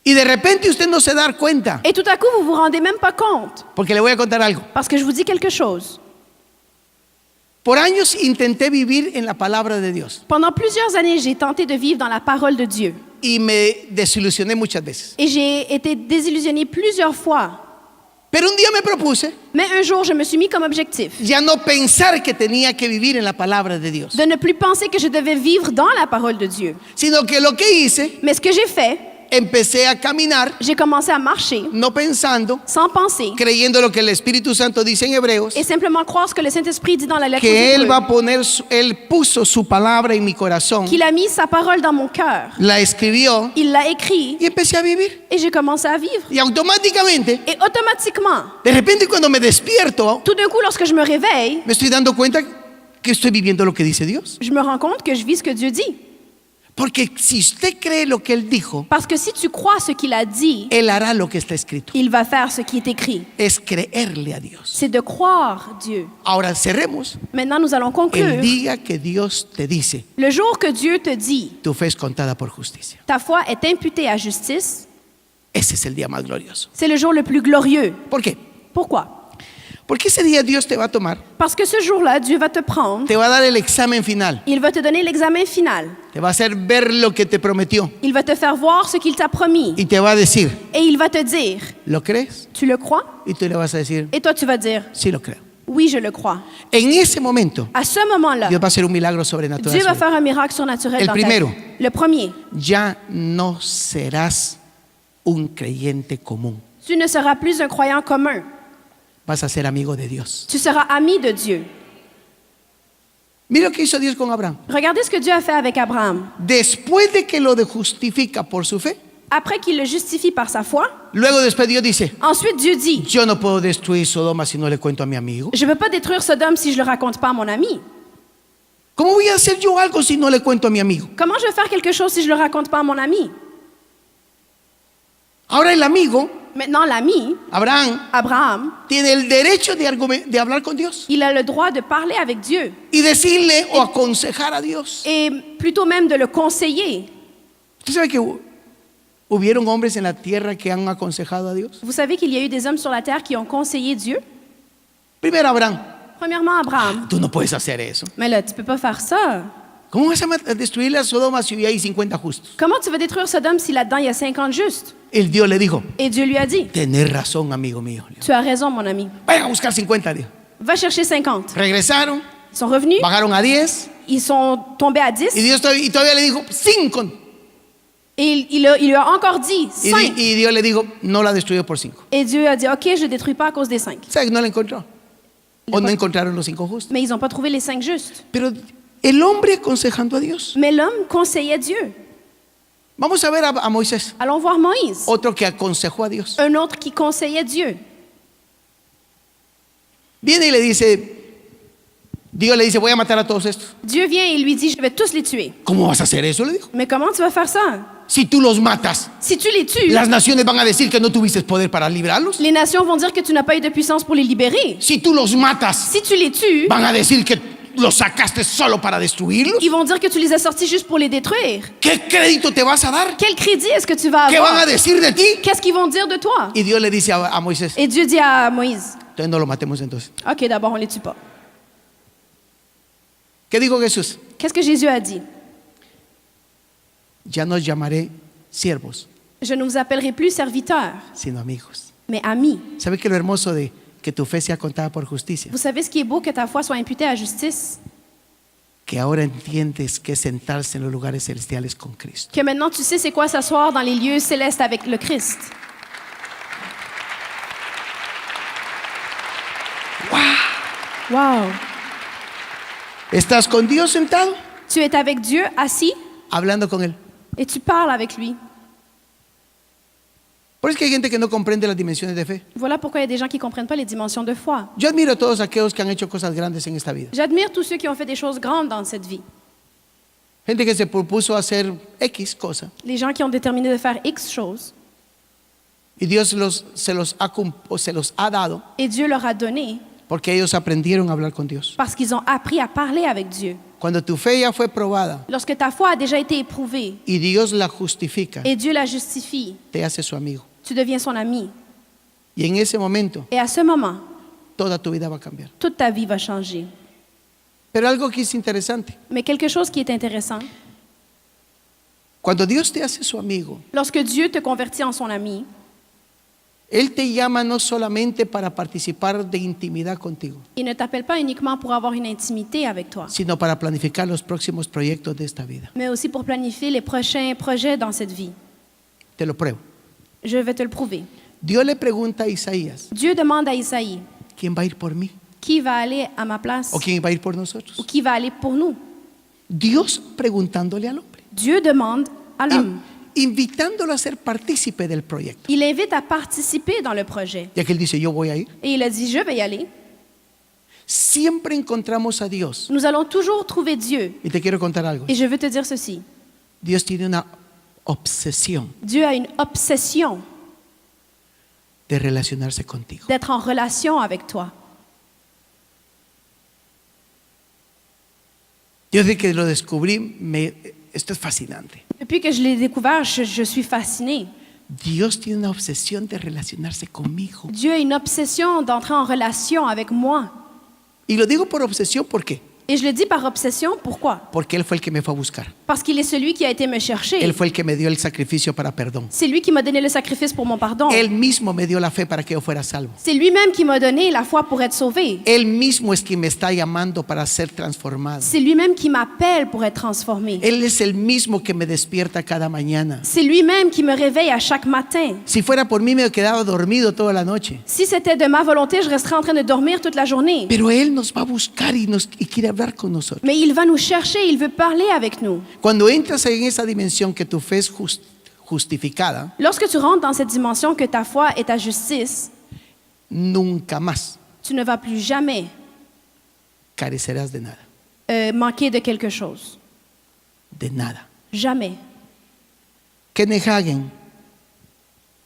Y de repente usted no se da cuenta. Et tout à coup, vous vous rendez même pas compte. Porque le voy a contar algo. Parce que je vous dis quelque chose. Por años intenté vivir en la palabra de Dios Pendant plusieurs années, j'ai tenté de vivre dans la parole de Dieu. y me desilusioné muchas veces. Et j'ai été désillusionnée plusieurs fois. Pero un día me propuse Mais un jour, je me suis mis comme objectif ya no pensar que tenía que vivir en la palabra de Dios, de ne plus penser que je devais vivre dans la parole de Dieu. sino que lo que hice, Mais ce que j'ai fait, empecé a caminar j'ai commencé à marcher no pensando, sans penser creyendo lo que el Espíritu Santo dice en Hebreos, et simplement croire ce que le Saint-Esprit dit dans la lettre aux que Él va Hébreux, a poner, Él puso su palabra en mi corazón, qu'il a mis sa parole dans mon cœur. la escribió Il l'a écrit y empecé a vivir. et j'ai commencé à vivre. Y automáticamente, Et automatiquement, de repente cuando me despierto, tout d'un coup, lorsque je me réveille, me estoy dando cuenta que estoy viviendo lo que dice Dios. je me rends compte que je vis ce que Dieu dit. Porque si usted cree lo que Él dijo, Parce que si tu crois ce qu'il a dit, Él hará lo que está escrito. il va faire ce qui est écrit. Es creerle a Dios. C'est de croire Dieu. Ahora cerremos. Maintenant, nous allons El conclure. día que Dios te dice, Le jour que Dieu te dit, tu fe es contada por justicia. ta foi est imputée à justice, ese es el día más glorioso. C'est le jour le plus glorieux. ¿Por qué? Pourquoi? Porque ese día Dios te va a tomar, Parce que ce jour-là, Dieu va te prendre, te va a dar el examen final, il va te donner l'examen final. te va a hacer ver lo que te prometió Il va te faire voir ce qu'il t'a promis. y te va a decir, Et il va te dire, ¿lo crees? tu le crois? Y tú le vas a decir, Et toi, tu vas dire, sí lo creo. oui, je le crois. En ese momento, À ce moment-là, Dios va a hacer un milagro sobrenatural. Dieu va sobre ti. faire un miracle surnaturel El dans ta primero. vie. Le premier, Ya no serás un creyente común, tu ne seras plus un croyant commun. vas a ser amigo de Dios. Tu seras ami de Dieu. Mira lo que hizo Dios con Abraham. Regardez ce que Dieu a fait avec Abraham. Después de que lo justifica por su fe, Après qu'il le justifie par sa foi, luego después Dios dice, ensuite Dieu dit, yo no puedo destruir Sodoma si no le cuento a mi amigo. je ne veux pas détruire Sodome si je ne le raconte pas à mon ami. ¿Cómo voy a hacer yo algo si no le cuento a mi amigo? Comment je vais faire quelque chose si je ne le raconte pas à mon ami? Ahora el amigo, Maintenant, l'ami, Abraham, Abraham, tiene el derecho de hablar con Dios il a le droit de parler avec Dieu y decirle o aconsejar a Dios. et plutôt même de le conseiller. ¿Usted sabe que hubieron hombres en la tierra que han aconsejado a Dios? Vous savez qu'il y a eu des hommes sur la terre qui ont conseillé Dieu? Primero Abraham, Premièrement, Abraham. tú no puedes hacer eso. Mais là, tu ne peux pas faire ça. ¿Cómo vas a destruir la Sodoma si hay 50 justos? Comment tu vas détruire Sodome si là-dedans il y a 50 justes? El Dios le dijo, Et Dieu lui a dit, tenés razón, amigo mío. tu as raison, mon ami. Vayan a buscar 50, dijo. Va chercher 50. Regresaron, Ils sont revenus, bajaron a 10 ils sont tombés à 10 y Dios todavía le dijo 5. et il lui a encore dit Y 5. Dios le dijo, no la destruyó por 5. Et Dieu a dit, ok, je ne détruis pas à cause des 5. O sea, no la encontró. O no encontraron los 5 justos. Mais ils n'ont pas trouvé les 5 justes. Pero el hombre aconsejando a Dios. Mais l'homme conseillait Dieu. Vamos a ver a Moisés, Allons voir Moïse, otro que aconsejó a Dios. un autre qui conseillait Dieu. Viene y le dice, Dios le dice, voy a matar a todos estos. Dieu vient et lui dit, je vais tous les tuer. ¿Cómo vas a hacer eso? Le dijo. Mais comment tu vas faire ça? Si tú los matas, Si tu les tues, las naciones van a decir que no tuviste poder para librarlos. les nations vont dire que tu n'as pas eu de puissance pour les libérer. Si tú los matas, Si tu les tues, van a decir que los sacaste solo para destruirlos. ils vont dire que tu les as sortis juste pour les détruire. ¿Qué crédito te vas a dar? Quel crédit est-ce que tu vas ¿Qué van a avoir? decir de ti? Qu'est-ce qu'ils vont dire de toi? Y Dios le dice a Moisés, Et Dieu dit à Moïse, entonces no lo matemos entonces. ok, d'abord on les tue pas. ¿Qué dijo Jesús? Qu'est-ce que Jésus a dit? Ya no os llamaré siervos, Je ne vous appellerai plus serviteurs, sino amigos. mais amis. ¿Sabe que lo hermoso de que tu fe sea contada por justicia? Vous savez ce qui est beau, que ta foi soit imputée à justice? Que ahora entiendes que es sentarse en los lugares celestiales con Cristo. Que maintenant tu sais c'est quoi s'asseoir dans les lieux célestes avec le Christ. Wow! Estás con Dios sentado, Tu es avec Dieu assis hablando con Él. et tu parles avec lui. Por eso es que hay gente que no comprende las dimensiones de fe. Voilà pourquoi il y a des gens qui ne comprennent pas les dimensions de foi. Yo admiro a todos aquellos que han hecho cosas grandes en esta vida. J'admire tous ceux qui ont fait des choses grandes dans cette vie. Gente que se propuso hacer X cosa Les gens qui ont déterminé de faire X choses y Dios se los ha dado et Dieu leur a donné porque ellos aprendieron a hablar con Dios. parce qu'ils ont appris à parler avec Dieu. Cuando tu fe ya fue probada Lorsque ta foi a déjà été éprouvée y Dios la justifica, et Dieu la justifie, te hace su amigo. tu deviens son ami. Y en ese momento Et à ce moment, toda tu vida va a cambiar. toute ta vie va changer. Pero algo que es interesante, Mais quelque chose qui est intéressant, cuando Dios te hace su amigo, lorsque Dieu te convertit en son ami, Él te llama no solamente para participar de intimidad contigo, il ne t'appelle pas uniquement pour avoir une intimité avec toi, sino para planificar los próximos proyectos de esta vida. mais aussi pour planifier les prochains projets dans cette vie. Te lo pruebo. Je vais te le prouver. Dios le pregunta a Isaías, Dieu demande à Isaïe, ¿quién va a ir por mí? qui va aller à ma place ¿O quién va a ir por ou nosotros? qui va aller pour nous? Dios preguntándole al hombre, Dieu demande à l'homme. invitándolo a ser partícipe del proyecto. Il invite à participer dans le projet. Ya que él dice, yo voy a ir. Et il a dit, je vais y aller. Siempre encontramos a Dios. Nous allons toujours trouver Dieu. Y te quiero contar algo. Et je veux te dire ceci. Dios tiene una obsesión Dieu a une obsession de relacionarse contigo. d'être en relation avec toi. Yo desde que lo descubrí, esto es fascinante. Depuis que je l'ai découvert, je suis fascinée. Dios tiene una obsesión de relacionarse conmigo. Dieu a une obsession d'entrer en relation avec moi. Y lo digo por obsesión, ¿por qué? Et je le dis par obsession, pourquoi? Porque Él fue el que me fue a buscar. Parce qu'il est celui qui a été me chercher. Él fue el que me dio el sacrificio para perdón. C'est lui qui m'a donné le sacrifice pour mon pardon. Él mismo me dio la fe para que yo fuera salvo. C'est lui-même qui m'a donné la foi pour être sauvé. Él mismo es quien me está llamando para ser transformado. C'est lui-même qui m'appelle pour être transformé. Él es el mismo que me despierta cada mañana. C'est lui-même qui me réveille à chaque matin. Si fuera por mí me quedaba dormido toda la noche. Si c'était de ma volonté, je resterais en train de dormir toute la journée. Pero Él nos va a buscar y quiere hablar con nosotros. Mais il va nous chercher, il veut parler avec nous. Cuando entras en esa dimensión que tu fe es justificada, Lorsque tu rentres dans cette dimension que ta foi est ta justice, nunca más tu ne vas plus jamais carecerás de nada. manquer de quelque chose. De nada. Jamais. Kenneth Hagin,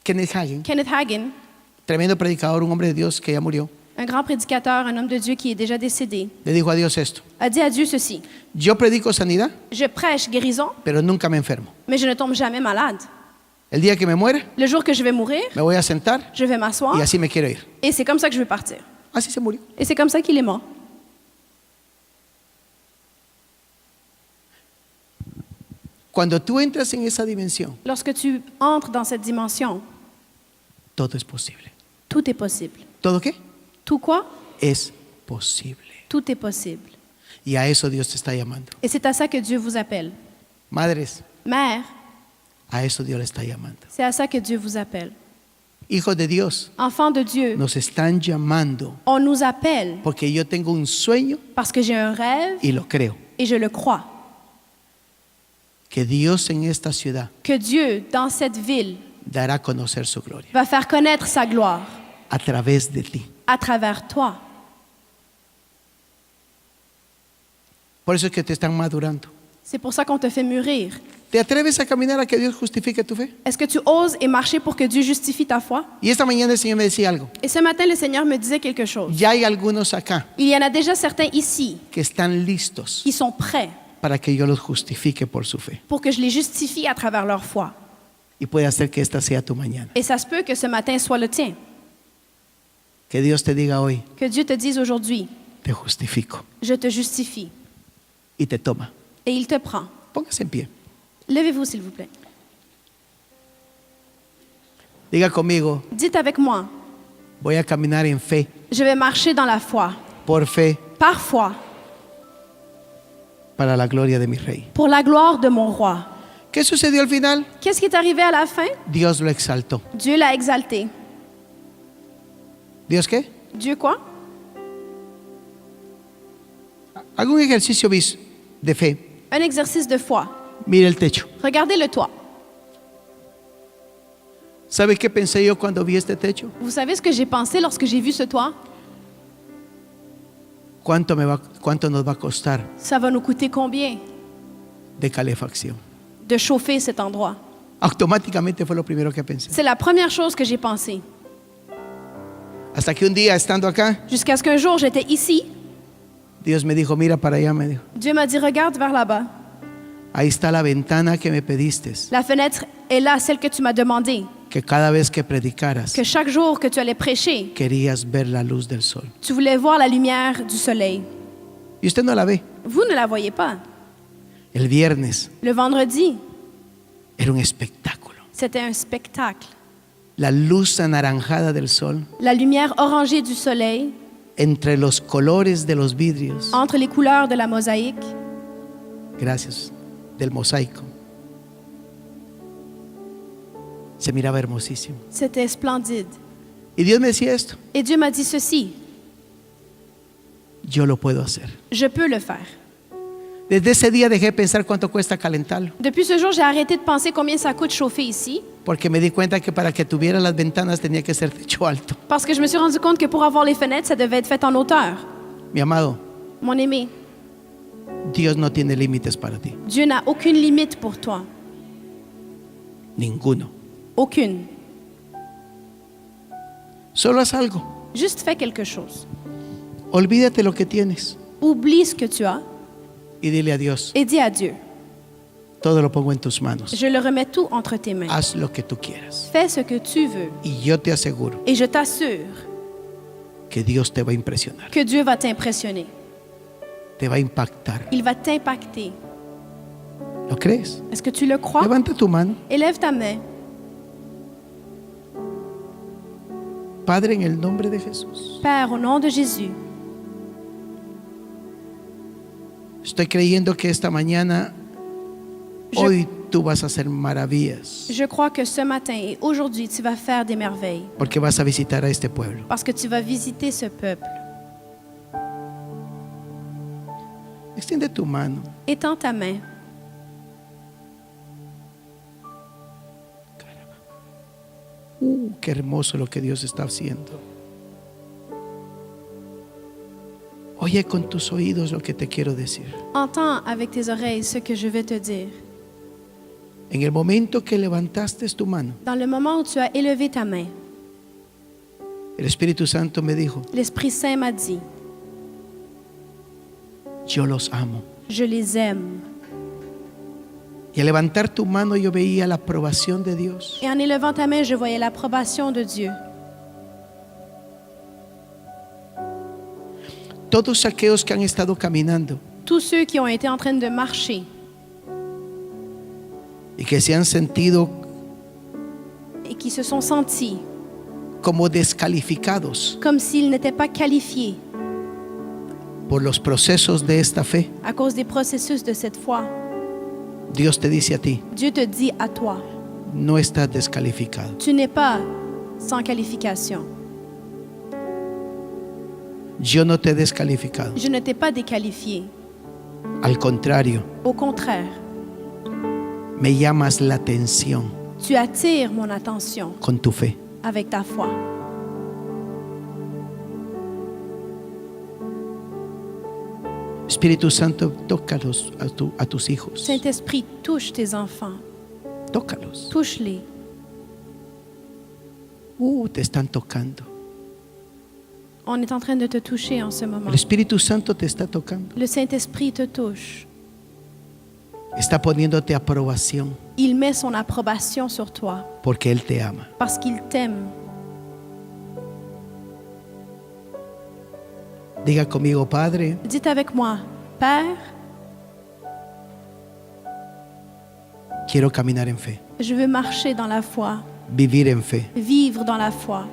Kenneth Hagin, tremendo predicador, un hombre de Dios que ya murió, un grand prédicateur, un homme de Dieu qui est déjà décédé, le dijo a Dios esto: a dit à Dieu ceci: yo predico sanidad, je prêche guérison, pero nunca me enfermo. mais je ne tombe jamais malade. El día que me muera, Le jour que je vais mourir, me voy a sentar je vais m'asseoir y así me quiero ir. et c'est comme ça que je vais partir. Así se murió. Et c'est comme ça qu'il est mort. Cuando tú entras en esa dimensión, Lorsque tu entres dans cette dimension, todo es posible. tout est possible. ¿Todo qué? Tout quoi? Es posible. Tout est possible. Y a eso Dios te está llamando. Et c'est à ça que Dieu vous appelle. Madres, Mère, a eso Dios le está llamando. c'est à ça que Dieu vous appelle. Hijos de Dios, Enfants de Dieu, nos están llamando on nous appelle porque yo tengo un sueño parce que j'ai un rêve y lo creo. et je le crois. Que Dios en esta ciudad Que Dieu, dans cette ville, dará a conocer su gloria va faire connaître sa gloire a través de ti. à travers toi. Por eso es que te están madurando. C'est pour ça qu'on te fait mûrir. ¿Te atreves a caminar a que Dios justifique tu fe? Est-ce que tu oses et marcher pour que Dieu justifie ta foi? Y esta mañana el Señor me decía algo. Et ce matin, le Seigneur me disait quelque chose. Ya hay algunos acá Il y en a déjà certains ici que están listos qui sont prêts para que yo los justifique por su fe. pour que je les justifie à travers leur foi. Y puede hacer que esta sea tu mañana. Et ça se peut que ce matin soit le tien. Que Dios te diga hoy, Que Dieu te dise aujourd'hui, te justifico. je te justifie. Y te toma. Et il te prend. Póngase en pie. Levez-vous, s'il vous plaît. Diga conmigo, Dites avec moi, voy a caminar en fe, je vais marcher dans la foi, por fe, par foi, para la gloria de mi Rey. pour la gloire de mon roi. ¿Qué sucedió al final? Qu'est-ce qui est arrivé à la fin? Dios lo exaltó. Dieu l'a exalté. ¿Dios qué? Dieu quoi? Haga un ejercicio de fe. Un exercice de foi. Mire el techo. Regardez le toit. ¿Sabe qué pensé yo cuando vi este techo? Vous savez ce que j'ai pensé lorsque j'ai vu ce toit? ¿Cuánto nos va a costar Ça va nous coûter combien de calefacción? de chauffer cet endroit? Automáticamente fue lo primero que pensé. C'est la première chose que j'ai pensée. Hasta que un día, estando acá, Jusqu'à ce qu'un jour, j'étais ici. Dios me dijo, mira para allá, me dijo. Dieu m'a dit, regarde vers là-bas. Ahí está la ventana que me pediste, La fenêtre est là, celle que tu m'as demandé. que cada vez que predicaras, Que chaque jour que tu allais prêcher, querías ver la luz del sol. tu voulais voir la lumière du soleil. Y usted no la ve. Vous ne la voyez pas. El viernes Le vendredi, era un espectáculo. c'était un spectacle. La luz anaranjada del sol La lumière orangée du soleil, entre los colores de los vidrios, entre les couleurs de la mosaïque, gracias, del mosaico. Se miraba hermosísimo. c'était splendide. Y Dios me decía esto, Et Dieu m'a dit ceci, yo lo puedo hacer. je peux le faire. Desde ese día dejé de pensar cuánto cuesta calentarlo, Depuis ce jour, j'ai arrêté de penser combien ça coûte chauffer ici, porque me di cuenta que para que tuviera las ventanas tenía que ser techo alto. parce que je me suis rendu compte que pour avoir les fenêtres, ça devait être fait en hauteur. Mi amado, Mon aimé, Dios no tiene límites para ti, Dieu n'a aucune limite pour toi. ninguno. Aucune. Solo haz algo, Juste fais quelque chose. olvídate lo que tienes Oublie ce que tu as y dile a Dios, et dis à Dieu, Todo lo pongo en tus manos. Je le remets tout entre tes mains. Haz lo que tú quieras. Fais ce que tu veux. Y yo te aseguro Et je t'assure que Dios te va a impresionar. que Dieu va t'impressionner. Te va a impactar. Il va t'impacter. ¿Lo crees? Est-ce que tu le crois? Levanta tu mano. Élève ta main. Padre, en el nombre de Jesús, Père, au nom de Jésus, estoy creyendo que esta mañana, hoy tú vas a hacer maravillas, je crois que ce matin et aujourd'hui, tu vas faire des merveilles porque vas a visitar a este pueblo. parce que tu vas visiter ce peuple. Extiende tu mano. Étends ta main. Qué hermoso lo que Dios está haciendo. Oye con tus oídos lo que te quiero decir. Entends avec tes oreilles ce que je vais te dire. En el momento que levantaste tu mano, Dans le moment où tu as élevé ta main, el Espíritu Santo me dijo, l'Esprit Saint m'a dit, yo los amo. je les aime. Y al levantar tu mano yo veía la aprobación de Dios. Et en élevant ta main, je voyais l'approbation de Dieu. Todos aquellos que han estado caminando Tous ceux qui ont été en train de marcher y que se han sentido et qui se sont sentis como descalificados comme s'ils n'étaient pas qualifiés por los procesos de esta fe, à cause des processus de cette foi, Dios te dice a ti, Dieu te dit à toi, no estás descalificado. tu n'es pas sans qualification. Yo no te he descalificado. Je ne t'ai pas déqualifié. Al contrario, Au contraire, me llamas la atención tu attires mon attention con tu fe. avec ta foi. Espíritu Santo, tócalos a tus hijos. Saint-Esprit, touche tes enfants. Tócalos. Touche-les. Te están tocando. On est en train de te toucher en ce moment. El Espíritu Santo te está tocando. Le Saint-Esprit te touche. Está poniéndote aprobación Il met son approbation sur toi porque Él te ama. parce qu'il t'aime. Diga conmigo, Padre, Dites avec moi, Père, quiero caminar en fe, je veux marcher dans la foi, vivir en fe, vivre dans la foi,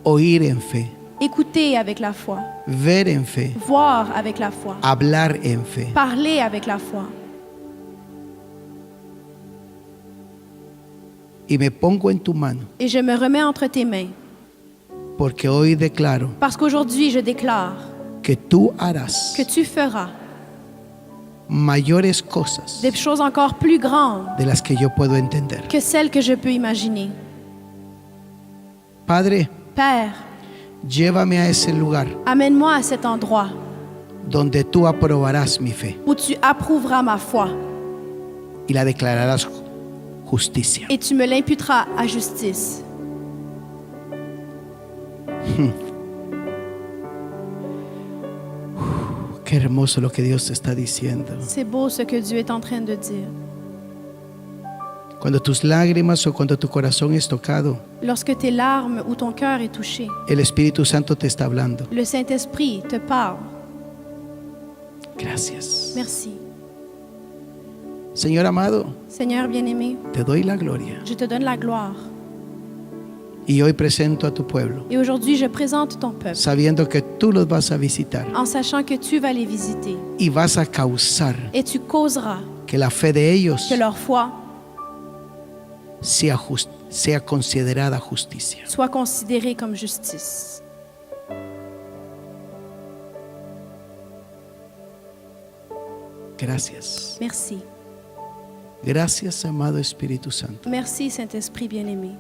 oír en fe, écouter avec la foi, ver en fe, voir avec la foi, hablar en fe. parler avec la foi. Y me pongo en tu mano Et je me remets entre tes mains porque hoy declaro parce qu'aujourd'hui, je déclare que tú harás que tu feras mayores cosas des choses encore plus grandes de las que yo puedo entender. que celles que je peux imaginer. Padre, Père, llévame a ese lugar amène-moi à cet endroit donde tú aprobarás mi fe où tu approuveras ma foi y la declararás justicia. et tu me l'imputeras à justice. Qué hermoso lo que Dios te está diciendo. C'est beau ce que Dieu est en train de dire. Cuando tus lágrimas o cuando tu corazón es tocado, Lorsque tes larmes ou ton cœur est touché, el Espíritu Santo te está hablando. le Saint-Esprit te parle. Gracias. Merci. Señor amado, Seigneur bien-aimé, te doy la gloria. je te donne la gloire. Y hoy presento a tu pueblo, Et aujourd'hui, je présente ton peuple sabiendo que tú los vas a visitar en sachant que tu vas les visiter y vas a causar et tu causeras que la fe de ellos que leur foi sea considerada justicia. soit considérée comme justice. Gracias. Merci. Gracias, amado Espíritu Santo. Merci, Saint-Esprit bien-aimé.